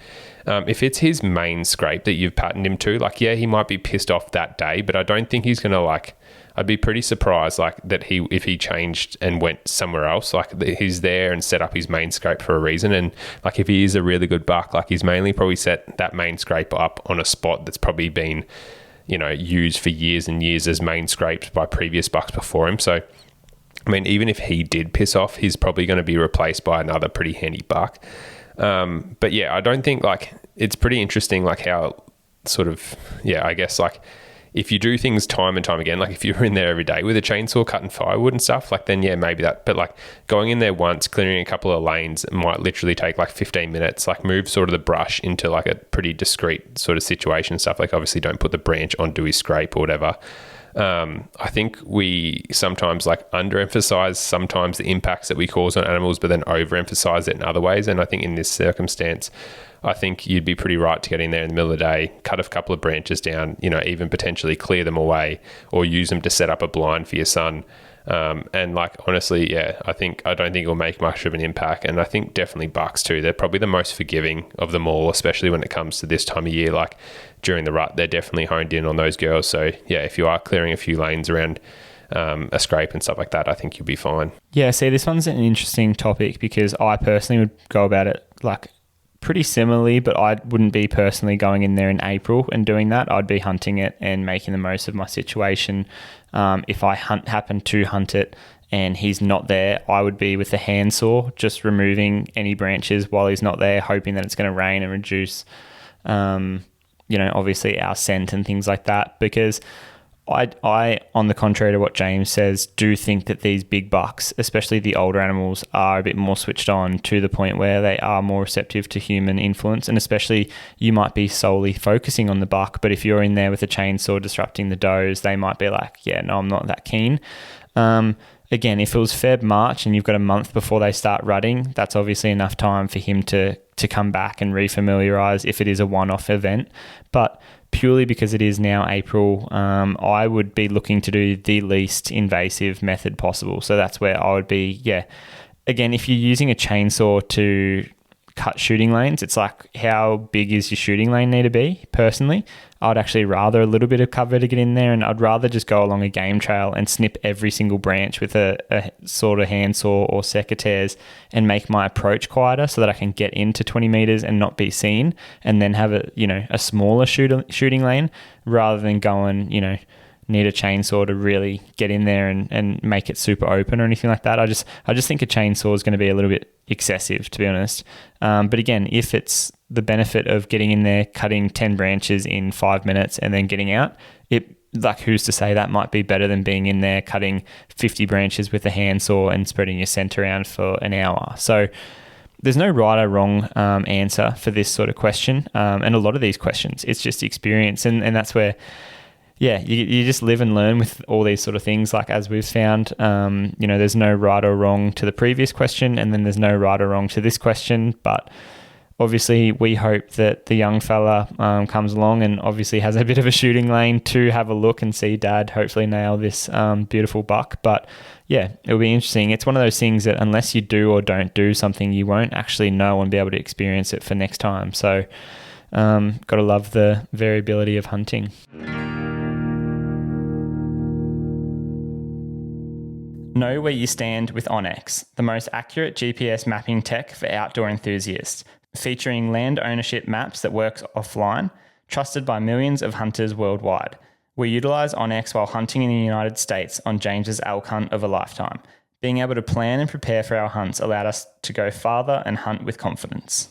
if it's his main scrape that you've patterned him to, like, yeah, he might be pissed off that day, but I don't think he's going to like, I'd be pretty surprised like that if he changed and went somewhere else, like he's there and set up his main scrape for a reason. And like, if he is a really good buck, like he's mainly probably set that main scrape up on a spot that's probably been, used for years and years as main scrapes by previous bucks before him. So, I mean, even if he did piss off, he's probably going to be replaced by another pretty handy buck. But yeah, I don't think like, it's pretty interesting, like how sort of, I guess like if you do things time and time again, like if you're in there every day with a chainsaw cutting firewood and stuff, like then maybe that, but like going in there once, clearing a couple of lanes, it might literally take like 15 minutes, like move sort of the brush into like a pretty discreet sort of situation and stuff. Like obviously don't put the branch onto his scrape or whatever. I think we sometimes like underemphasize sometimes the impacts that we cause on animals, but then overemphasize it in other ways. And I think in this circumstance, I think you'd be pretty right to get in there in the middle of the day, cut a couple of branches down, even potentially clear them away or use them to set up a blind for your son. And like, honestly, I don't think it'll make much of an impact. And I think definitely bucks too. They're probably the most forgiving of them all, especially when it comes to this time of year, like during the rut, they're definitely honed in on those girls. So yeah, if you are clearing a few lanes around a scrape and stuff like that, I think you'll be fine. Yeah. See, this one's an interesting topic because I personally would go about it like pretty similarly, but I wouldn't be personally going in there in April and doing that. I'd be hunting it and making the most of my situation. If I happen to hunt it and he's not there, I would be with the handsaw, just removing any branches while he's not there, hoping that it's going to rain and reduce, obviously our scent and things like that. Because I, on the contrary to what James says, do think that these big bucks, especially the older animals, are a bit more switched on to the point where they are more receptive to human influence. And especially you might be solely focusing on the buck, but if you're in there with a chainsaw disrupting the does, they might be like, yeah, no, I'm not that keen. Again, if it was Feb, March and you've got a month before they start rutting, that's obviously enough time for him to come back and refamiliarize if it is a one-off event. But purely because it is now April, I would be looking to do the least invasive method possible. So that's where I would be, Again, if you're using a chainsaw to cut shooting lanes, it's like, how big is your shooting lane need to be? Personally, I'd actually rather a little bit of cover to get in there, and I'd rather just go along a game trail and snip every single branch with a sort of handsaw or secateurs and make my approach quieter so that I can get into 20 meters and not be seen, and then have a smaller shooting lane rather than going, need a chainsaw to really get in there and make it super open or anything like that. I just think a chainsaw is going to be a little bit excessive, to be honest. But again, if it's the benefit of getting in there, cutting 10 branches in 5 minutes and then getting out, who's to say that might be better than being in there cutting 50 branches with a handsaw and spreading your scent around for an hour. So there's no right or wrong answer for this sort of question. And a lot of these questions, it's just experience. And that's where, you just live and learn with all these sort of things. Like, as we've found, there's no right or wrong to the previous question, and then there's no right or wrong to this question. But obviously, we hope that the young fella comes along and obviously has a bit of a shooting lane to have a look and see Dad hopefully nail this beautiful buck. But yeah, it'll be interesting. It's one of those things that unless you do or don't do something, you won't actually know and be able to experience it for next time. So got to love the variability of hunting. Know where you stand with Onyx, the most accurate GPS mapping tech for outdoor enthusiasts. featuring land ownership maps that works offline, trusted by millions of hunters worldwide. We utilize OnX while hunting in the United States on James's elk hunt of a lifetime. Being able to plan and prepare for our hunts allowed us to go farther and hunt with confidence.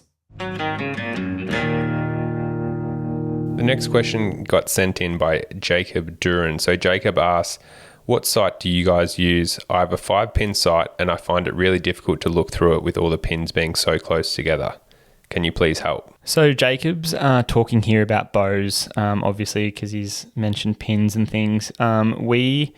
The next question got sent in by Jacob Duran. So Jacob asks, what sight do you guys use? I have a 5-pin sight and I find it really difficult to look through it with all the pins being so close together. Can you please help? So Jacob's talking here about bows, obviously, because he's mentioned pins and things. We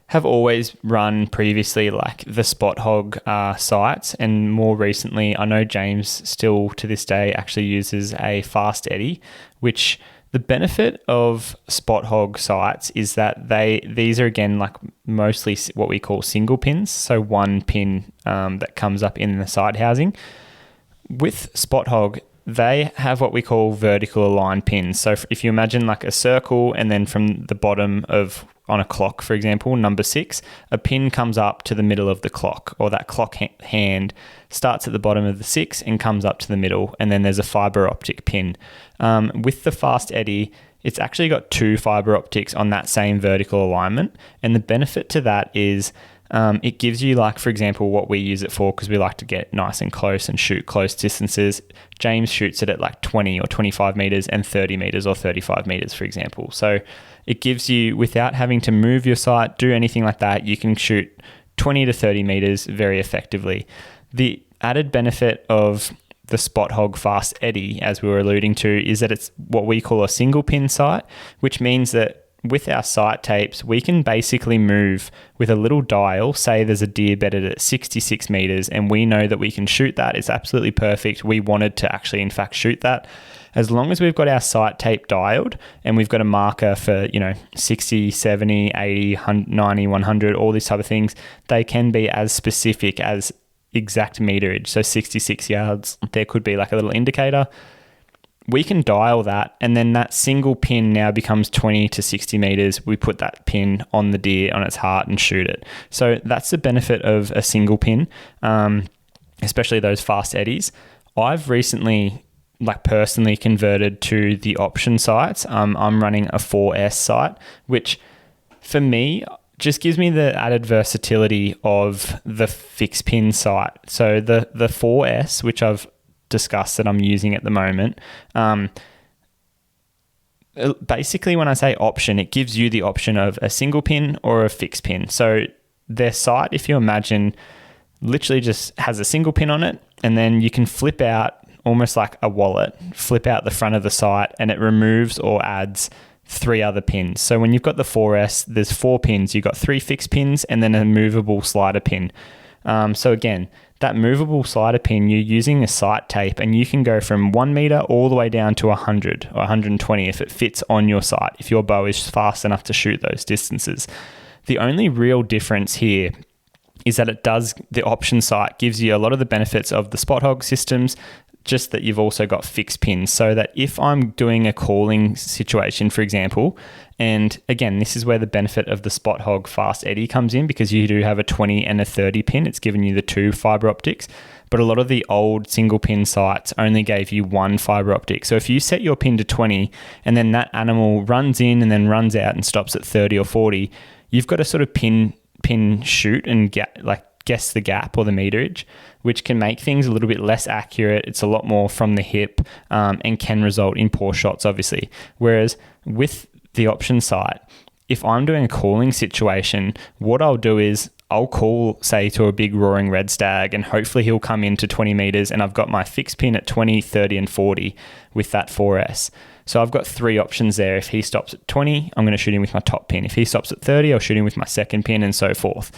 have always run previously like the Spot Hog sights, and more recently, I know James still to this day actually uses a Fast Eddy, which the benefit of Spot Hog sights is that these are again like mostly what we call single pins, so one pin that comes up in the sight housing. With Spot Hog, they have what we call vertical aligned pins. So if you imagine like a circle, and then from the bottom of, on a clock, for example, number 6, a pin comes up to the middle of the clock, or that clock hand starts at the bottom of the 6 and comes up to the middle, and then there's a fiber optic pin. With the Fast Eddy, it's actually got 2 fiber optics on that same vertical alignment, and the benefit to that is it gives you, like, for example, what we use it for, because we like to get nice and close and shoot close distances. James shoots it at like 20 or 25 meters and 30 meters or 35 meters, for example. So it gives you, without having to move your sight, do anything like that, you can shoot 20 to 30 meters very effectively. The added benefit of the Spot Hog Fast Eddy, as we were alluding to, is that it's what we call a single pin sight, which means that with our sight tapes, we can basically move with a little dial. Say there's a deer bedded at 66 meters and we know that we can shoot that. It's absolutely perfect. We wanted to actually, in fact, shoot that. As long as we've got our sight tape dialed and we've got a marker for, 60, 70, 80, 90, 100, all these type of things, they can be as specific as exact meterage. So 66 yards, there could be like a little indicator. We can dial that, and then that single pin now becomes 20 to 60 meters. We put that pin on the deer, on its heart, and shoot it. So that's the benefit of a single pin, especially those Fast Eddies. I've recently, personally converted to the option sights. I'm running a 4S sight, which for me just gives me the added versatility of the fixed pin sight. So the 4S, which I've discussed that I'm using at the moment, basically when I say option, it gives you the option of a single pin or a fixed pin. So their sight, if you imagine, literally just has a single pin on it, and then you can flip out, almost like a wallet, flip out the front of the sight, and it removes or adds 3 other pins. So when you've got the 4S, there's 4 pins. You've got 3 fixed pins and then a movable slider pin. So again, that movable slider pin, you're using a sight tape, and you can go from 1 meter all the way down to 100 or 120 if it fits on your sight, if your bow is fast enough to shoot those distances. The only real difference here is that the option sight gives you a lot of the benefits of the Spot Hog systems, just that you've also got fixed pins, so that if I'm doing a calling situation, for example, and again, this is where the benefit of the Spot Hog Fast Eddy comes in, because you do have a 20 and a 30 pin. It's given you the 2 fiber optics, but a lot of the old single pin sights only gave you 1 fiber optic. So if you set your pin to 20 and then that animal runs in and then runs out and stops at 30 or 40, you've got to sort of pin shoot and guess the gap or the meterage, which can make things a little bit less accurate. It's a lot more from the hip, and can result in poor shots, obviously. Whereas with the option sight, if I'm doing a calling situation, what I'll do is I'll call, say, to a big roaring red stag, and hopefully he'll come into 20 meters, and I've got my fixed pin at 20, 30, and 40 with that 4S. So I've got 3 options there. If he stops at 20, I'm going to shoot him with my top pin. If he stops at 30, I'll shoot him with my second pin, and so forth.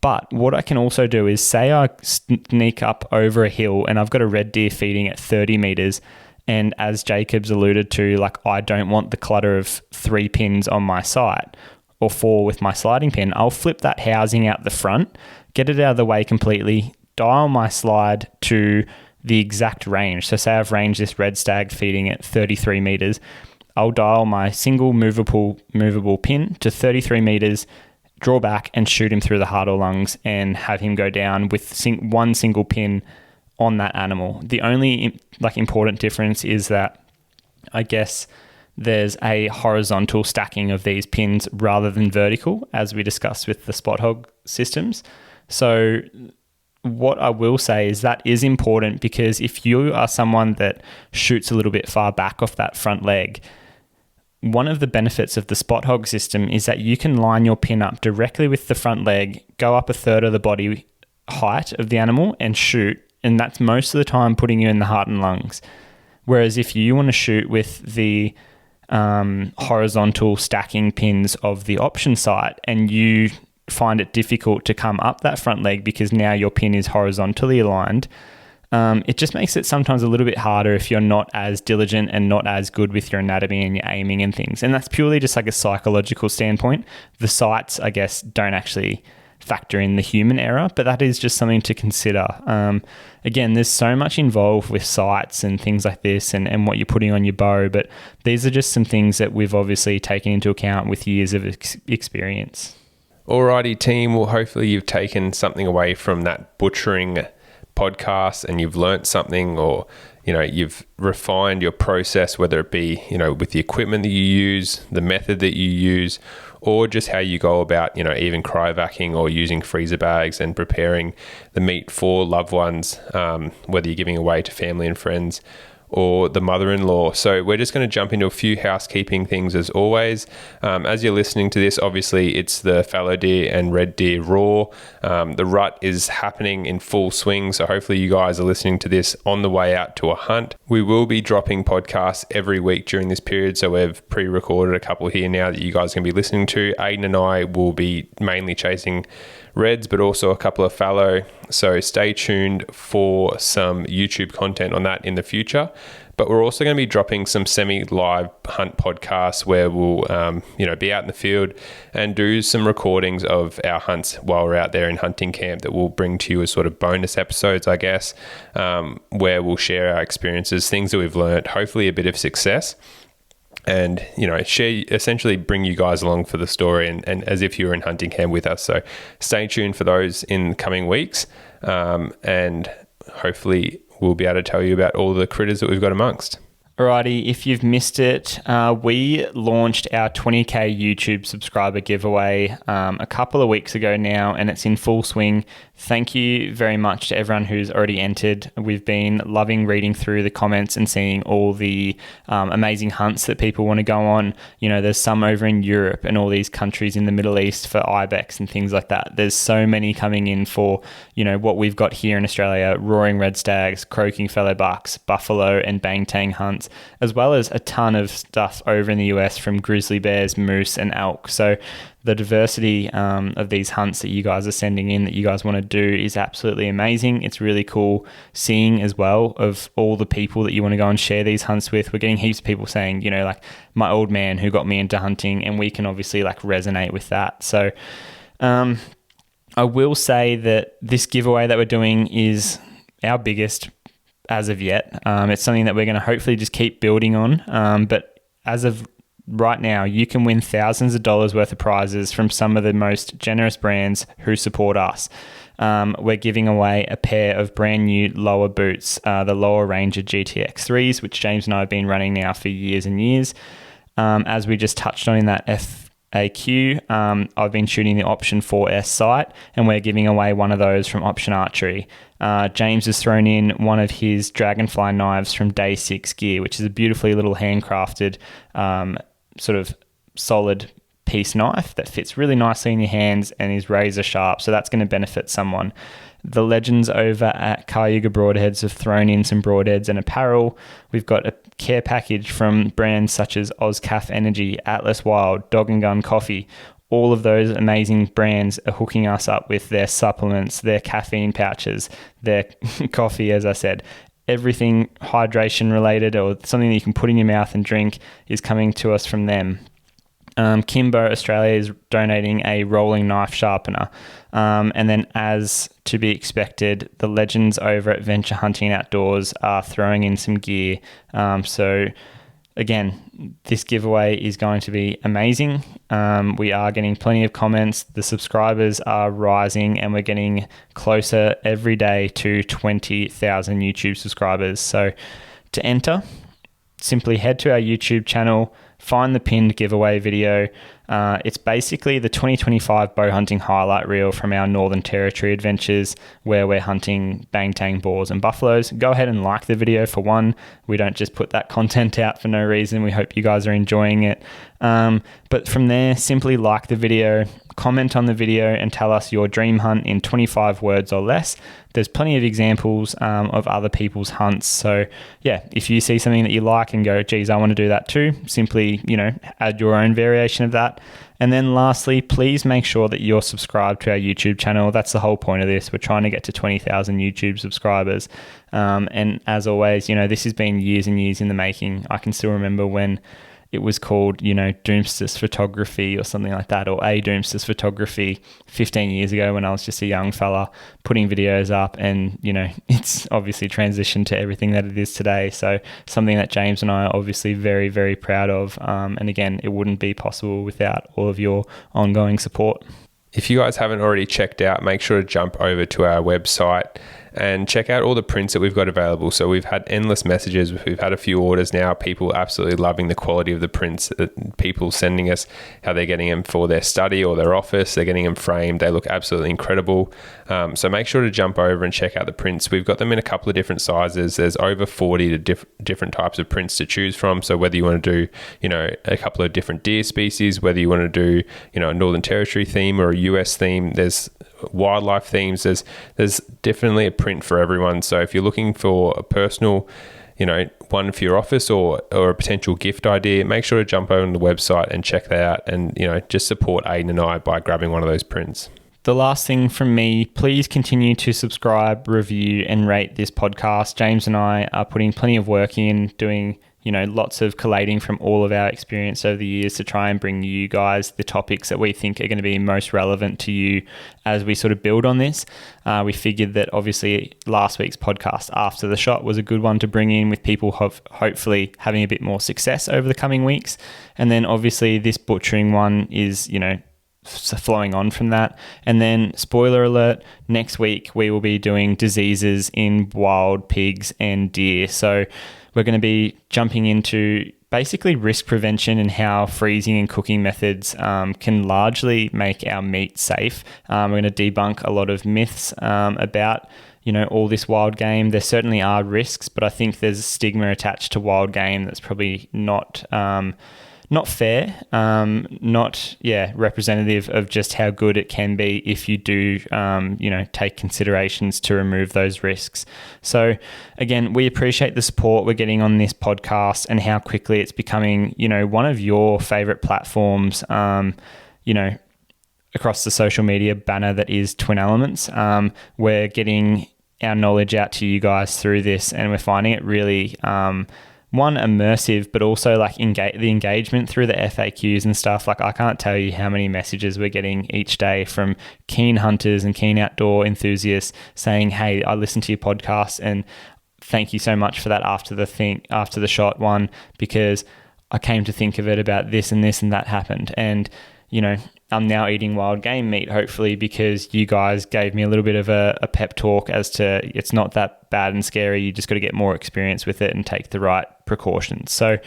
But what I can also do is, say I sneak up over a hill and I've got a red deer feeding at 30 meters, and as Jacob's alluded to, I don't want the clutter of 3 pins on my sight, or 4 with my sliding pin. I'll flip that housing out the front, get it out of the way completely, dial my slide to the exact range. So say I've ranged this red stag feeding at 33 meters. I'll dial my single movable pin to 33 meters, draw back and shoot him through the heart or lungs, and have him go down with one single pin on that animal. The only important difference is that I guess there's a horizontal stacking of these pins rather than vertical, as we discussed with the spot hog systems. So what I will say is that is important, because if you are someone that shoots a little bit far back off that front leg, one of the benefits of the spot hog system is that you can line your pin up directly with the front leg, go up a third of the body height of the animal and shoot. And that's most of the time putting you in the heart and lungs. Whereas if you want to shoot with the horizontal stacking pins of the option sight and you find it difficult to come up that front leg because now your pin is horizontally aligned, it just makes it sometimes a little bit harder if you're not as diligent and not as good with your anatomy and your aiming and things. And that's purely just like a psychological standpoint. The sights, I guess, don't actually factor in the human error, but that is just something to consider. Again, there's so much involved with sights and things like this and what you're putting on your bow, but these are just some things that we've obviously taken into account with years of experience. Alrighty, team. Well, hopefully you've taken something away from that butchering podcast and you've learnt something, or you've refined your process, whether it be with the equipment that you use, the method that you use, or just how you go about even cryovacking or using freezer bags and preparing the meat for loved ones, whether you're giving away to family and friends or the mother-in-law. So we're just going to jump into a few housekeeping things as always. As you're listening to this, obviously it's the fallow deer and red deer raw. The rut is happening in full swing, so hopefully you guys are listening to this on the way out to a hunt. We will be dropping podcasts every week during this period, so we've pre-recorded a couple here now that you guys can be listening to. Ayden and I will be mainly chasing reds, but also a couple of fallow. So stay tuned for some YouTube content on that in the future. But we're also going to be dropping some semi-live hunt podcasts where we'll, be out in the field and do some recordings of our hunts while we're out there in hunting camp that we'll bring to you as sort of bonus episodes, I guess, where we'll share our experiences, things that we've learned, hopefully a bit of success. And, share, essentially bring you guys along for the story and as if you were in hunting camp with us. So stay tuned for those in coming weeks. And hopefully we'll be able to tell you about all the critters that we've got amongst. Alrighty, if you've missed it, we launched our 20k YouTube subscriber giveaway a couple of weeks ago now, and it's in full swing. Thank you very much to everyone who's already entered. We've been loving reading through the comments and seeing all the amazing hunts that people want to go on. There's some over in Europe and all these countries in the Middle East for ibex and things like that. There's so many coming in for, what we've got here in Australia: roaring red stags, croaking fallow bucks, buffalo and bangtang hunts, as well as a ton of stuff over in the US from grizzly bears, moose and elk. So the diversity of these hunts that you guys are sending in that you guys want to do is absolutely amazing. It's really cool seeing as well of all the people that you want to go and share these hunts with. We're getting heaps of people saying, like my old man who got me into hunting, and we can obviously resonate with that. So I will say that this giveaway that we're doing is our biggest as of yet. It's something that we're going to hopefully just keep building on. But as of right now, you can win thousands of dollars worth of prizes from some of the most generous brands who support us. We're giving away a pair of brand new lower boots, the Lower Ranger GTX 3s, which James and I have been running now for years and years. As we just touched on in that FAQ, I've been shooting the Option 4S sight, and we're giving away one of those from Option Archery. James has thrown in one of his Dragonfly knives from Day 6 Gear, which is a beautifully little handcrafted sort of solid piece knife that fits really nicely in your hands and is razor sharp. So that's going to benefit someone. The legends over at Cayuga Broadheads have thrown in some broadheads and apparel. We've got a care package from brands such as OzCaf Energy, Atlas Wild, Dog and Gun Coffee. All of those amazing brands are hooking us up with their supplements, their caffeine pouches, their coffee, as I said. Everything hydration related or something that you can put in your mouth and drink is coming to us from them. Kimbo Australia is donating a rolling knife sharpener. And then, as to be expected, the legends over at Venture Hunting Outdoors are throwing in some gear. So again, this giveaway is going to be amazing. We are getting plenty of comments. The subscribers are rising and we're getting closer every day to 20,000 YouTube subscribers. So to enter, simply head to our YouTube channel, find the pinned giveaway video. It's basically the 2025 bow hunting highlight reel from our Northern Territory adventures where we're hunting bang-tang boars and buffaloes. Go ahead and like the video for one. We don't just put that content out for no reason. We hope you guys are enjoying it. But from there, simply like the video, comment on the video and tell us your dream hunt in 25 words or less. There's plenty of examples of other people's hunts. So yeah, if you see something that you like and go, geez, I want to do that too, simply, add your own variation of that. And then lastly, please make sure that you're subscribed to our YouTube channel. That's the whole point of this. We're trying to get to 20,000 YouTube subscribers. And as always, this has been years and years in the making. I can still remember when it was called, Doumtsis photography or something like that, or a Doumtsis photography 15 years ago when I was just a young fella putting videos up, and, it's obviously transitioned to everything that it is today. So something that James and I are obviously very, very proud of. And again, it wouldn't be possible without all of your ongoing support. If you guys haven't already checked out, make sure to jump over to our website and check out all the prints that we've got available. So we've had endless messages. We've had a few orders now. People absolutely loving the quality of the prints. People sending us how they're getting them for their study or their office. They're getting them framed. They look absolutely incredible. So make sure to jump over and check out the prints. We've got them in a couple of different sizes. There's over 40 to different types of prints to choose from. So whether you want to do, a couple of different deer species, whether you want to do, a Northern Territory theme or a US theme, there's wildlife themes, there's definitely a print for everyone. So if you're looking for a personal one for your office or a potential gift idea, make sure to jump over on the website and check that out, and just support Ayden and I by grabbing one of those prints. The last thing from me, please continue to subscribe, review and rate this podcast. James and I are putting plenty of work in, doing lots of collating from all of our experience over the years to try and bring you guys the topics that we think are going to be most relevant to you as we sort of build on this. We figured that obviously last week's podcast after the shot was a good one to bring in, with people hopefully having a bit more success over the coming weeks. And then obviously this butchering one is, flowing on from that. And then spoiler alert, next week we will be doing diseases in wild pigs and deer. So we're going to be jumping into basically risk prevention and how freezing and cooking methods can largely make our meat safe. We're going to debunk a lot of myths about all this wild game. There certainly are risks, but I think there's a stigma attached to wild game that's probably not fair, not representative of just how good it can be if you do, take considerations to remove those risks. So again, we appreciate the support we're getting on this podcast and how quickly it's becoming, one of your favorite platforms, across the social media banner that is Twin Elements. We're getting our knowledge out to you guys through this, and we're finding it really, one, immersive, but also like the engagement through the FAQs and stuff. Like I can't tell you how many messages we're getting each day from keen hunters and keen outdoor enthusiasts saying, hey, I listened to your podcast and thank you so much for that after the shot one, because I came to think of it about this and that happened. And, I'm now eating wild game meat, hopefully, because you guys gave me a little bit of a pep talk as to it's not that bad and scary. You just got to get more experience with it and take the right precautions. So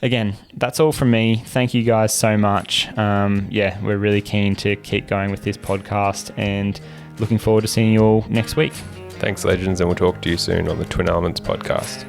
again, that's all from me. Thank you guys so much. We're really keen to keep going with this podcast and looking forward to seeing you all next week. Thanks, legends, and we'll talk to you soon on the Twin Elements podcast.